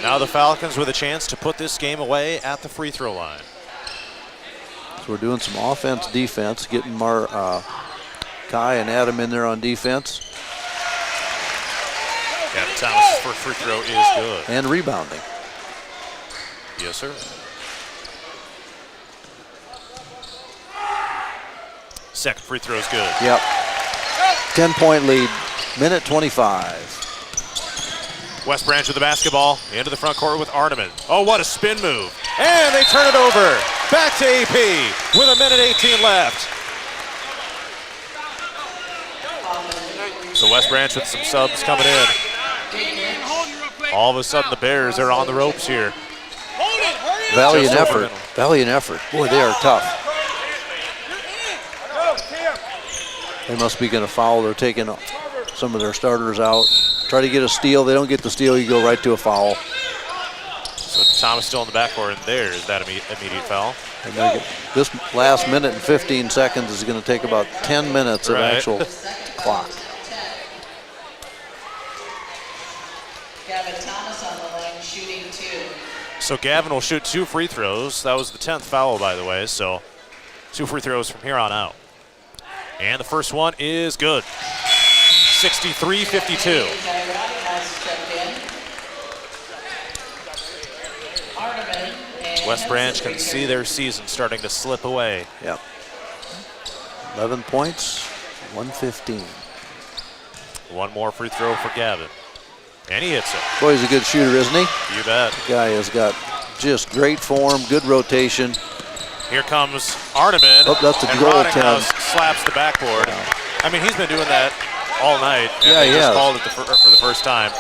Now the Falcons with a chance to put this game away at the free throw line. So we're doing some offense, defense, getting Kai and Adam in there on defense. Gavin Thomas' first free throw is good. And rebounding. Yes, sir. Second free throw is good. Yep. 10-point lead, minute 25. West Branch with the basketball into the front court with Arneman. Oh, what a spin move. And they turn it over. Back to AP with 1:18 left. So West Branch with some subs coming in. All of a sudden the Bears are on the ropes here. Valiant effort. Valiant effort. Boy, they are tough. They must be going to foul. They're taking some of their starters out. Try to get a steal. They don't get the steal. You go right to a foul. So Thomas still in the backcourt, and there's that immediate foul. And this last minute and 15 seconds is going to take about 10 minutes of actual clock. Gavin Thomas on the line shooting 2. So Gavin will shoot 2 free throws. That was the 10th foul, by the way, so 2 free throws from here on out. And the first one is good. 63-52. West Branch can see their season starting to slip away. Yep. 11 points, 115. One more free throw for Gavin. And he hits it. Boy, he's a good shooter, isn't he? You bet. The guy has got just great form, good rotation. Here comes Arneman. Oh, that's a and goal, Roddinghouse Ted. slaps the backboard. Wow. I mean, he's been doing that all night. And Yeah, they he just has. called it for the first time.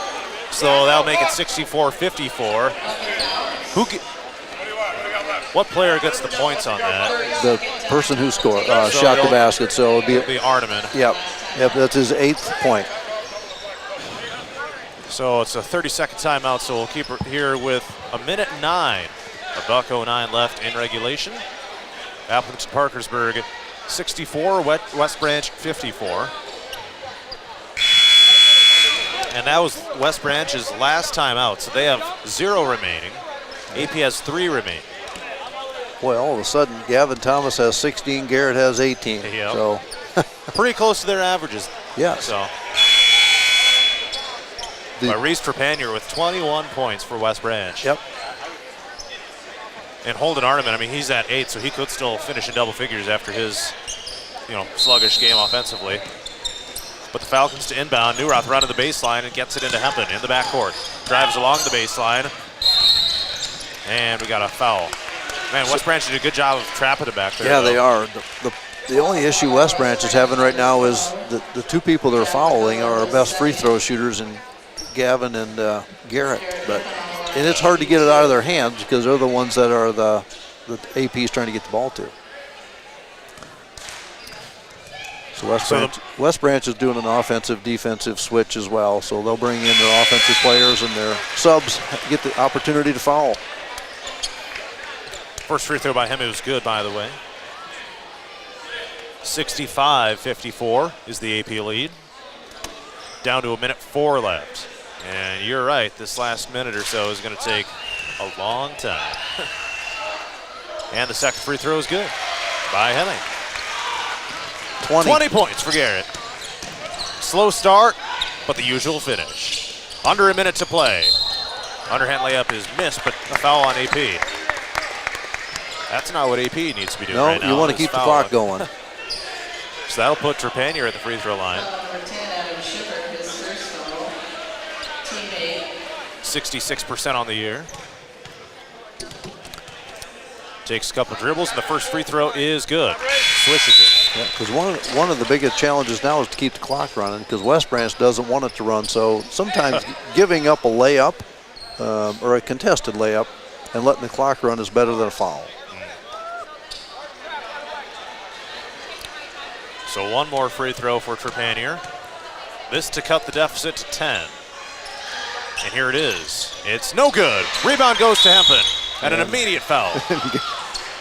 So that'll make it 64-54. What player gets the points on that? The person who scored, shot the basket, so it'll be Arneman. Yep, that's his 8th point. So it's a 30-second timeout, so we'll keep it here with 1:09. $1:09 left in regulation. Appleton Parkersburg 64, West Branch 54. And that was West Branch's last timeout, so they have 0 remaining. AP has 3 remaining. Boy, all of a sudden, Gavin Thomas has 16, Garrett has 18. Yep. So pretty close to their averages. Yes. So Reese Trepanier with 21 points for West Branch. Yep. And Holden Arneman, I mean, he's at 8, so he could still finish in double figures after his, sluggish game offensively. But the Falcons to inbound. Neuroth running the baseline and gets it into Hempen in the backcourt. Drives along the baseline. And we got a foul. Man, West Branch did a good job of trapping it back there. Yeah, they are. The only issue West Branch is having right now is the 2 people that are fouling are our best free throw shooters, in Gavin and Garrett. And it's hard to get it out of their hands because they're the ones that are the AP is trying to get the ball to. So West Branch is doing an offensive-defensive switch as well. So they'll bring in their offensive players, and their subs get the opportunity to foul. First free throw by him, it was good, by the way. 65-54 is the AP lead. Down to 1:04 left. And you're right, this last minute or so is going to take a long time. And the second free throw is good by Hemming. 20 points for Garrett. Slow start, but the usual finish. Under a minute to play. Underhand layup is missed, but a foul on AP. That's not what AP needs to be doing right now. No, you want to keep the clock going. So that'll put Trepanier at the free throw line. 66% on the year. Takes a couple dribbles, and the first free throw is good. Swishes it. Yeah, because one of the biggest challenges now is to keep the clock running, because West Branch doesn't want it to run. So sometimes giving up a layup or a contested layup and letting the clock run is better than a foul. So one more free throw for Trepanier. This to cut the deficit to 10. And here it is. It's no good. Rebound goes to Hempen. And an immediate foul.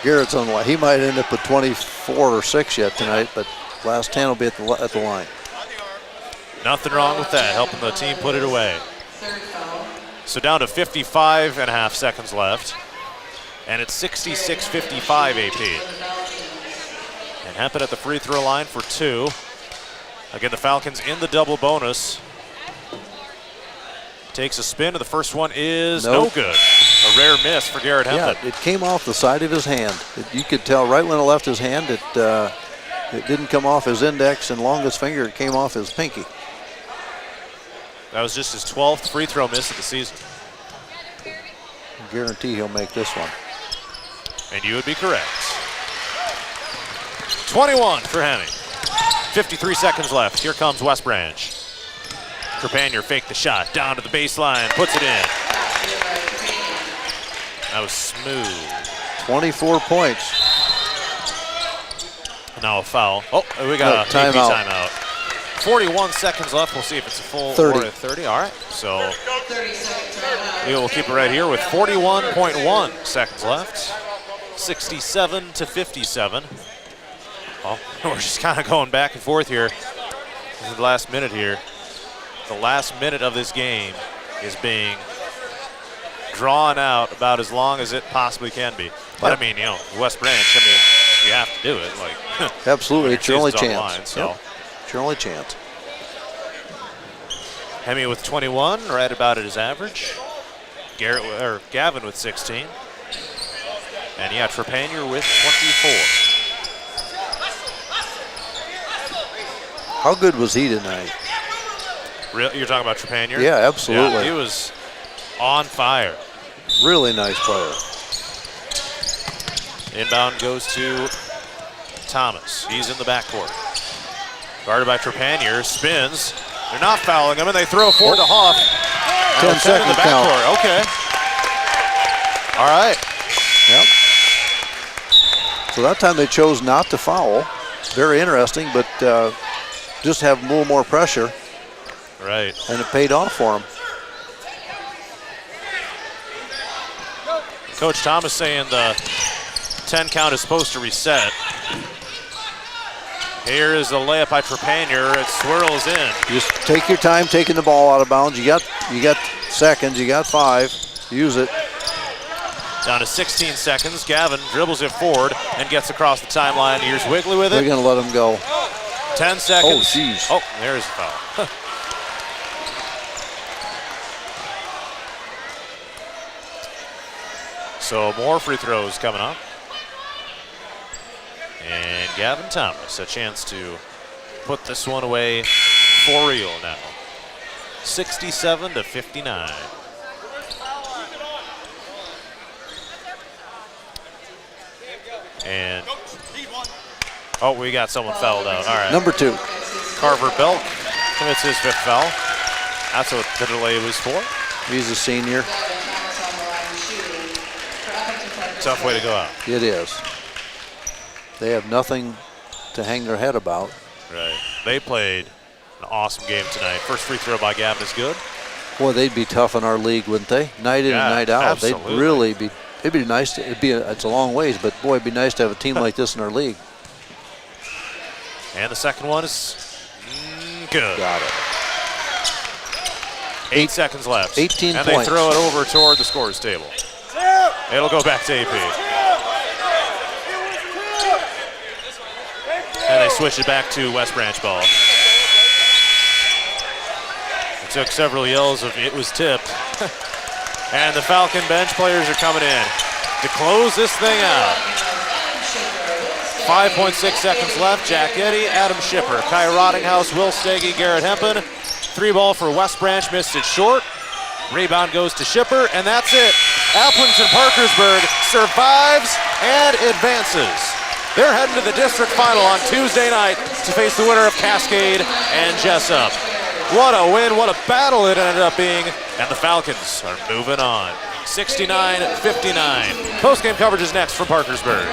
Garrett's on the line. He might end up with 24 or 6 yet tonight, but last 10 will be at the line. Nothing wrong with that, helping the team put it away. So down to 55.5 seconds left. And it's 66-55 AP. And Hempen at the free throw line for 2. Again, the Falcons in the double bonus. Takes a spin, and the first one is no good. A rare miss for Garrett Hempen. Yeah, it came off the side of his hand. You could tell right when it left his hand, it didn't come off his index and longest finger. It came off his pinky. That was just his 12th free throw miss of the season. I guarantee he'll make this one. And you would be correct. 21 for Hemme. 53 seconds left. Here comes West Branch. Trepanier faked the shot, down to the baseline, puts it in. That was smooth. 24 points. Now a foul. Oh, we got a AP timeout. 41 seconds left. We'll see if it's a full 30. or a 30. All right, so we will keep it right here with 41.1 seconds left. 67 to 57. Well, we're just kind of going back and forth here. This is the last minute here. The last minute of this game is being drawn out about as long as it possibly can be. But I mean, you know, West Branch, I mean, you have to do it. Like, absolutely, it's your only season's on the chance. line, so. Yep. It's your only chance. Hemme with 21, right about at his average. Gavin with 16. And yeah, Trepanier with 24. How good was he tonight? You're talking about Trepanier? Yeah, absolutely. Yeah, he was on fire. Really nice player. Inbound goes to Thomas. He's in the backcourt. Guarded by Trepanier, spins. They're not fouling him, and they throw forward to Hoff. 10 seconds in the backcourt. count. Okay. All right. Yep. So that time they chose not to foul. Very interesting, but just have a little more pressure. Right. And it paid off for him. Coach Thomas saying the 10 count is supposed to reset. Here is the layup by Trepanier. It swirls in. Just take your time taking the ball out of bounds. You got seconds. You got 5. Use it. Down to 16 seconds. Gavin dribbles it forward and gets across the timeline. Here's Wigley with it. They're going to let him go. 10 seconds. Oh, jeez. Oh, there's a foul. So more free throws coming up. And Gavin Thomas, a chance to put this one away for real now. 67 to 59. And, oh, we got someone fouled out. All right. Number 2. Carver Belk commits his 5th foul. That's what the delay was for. He's a senior. Tough way to go out. It is. They have nothing to hang their head about. Right. They played an awesome game tonight. First free throw by Gavin is good. Boy, they'd be tough in our league, wouldn't they? Night in and night out. Absolutely. They'd really be. It'd be nice to. It's a long ways, but boy, it'd be nice to have a team like this in our league. And the second one is good. Got it. 8 seconds left. 18 and points. They throw it over toward the scorer's table. It'll go back to AP. And they switch it back to West Branch ball. It took several yells of it was tipped. And the Falcon bench players are coming in to close this thing out. 5.6 seconds left. Jack Eddy, Adam Schipper, Kai Rottinghouse, Will Stege, Garrett Hempen. 3 ball for West Branch, missed it short. Rebound goes to Schipper, and that's it. Appleton Parkersburg survives and advances. They're heading to the district final on Tuesday night to face the winner of Cascade and Jessup. What a win, what a battle it ended up being, and the Falcons are moving on. 69-59. Post-game coverage is next from Parkersburg.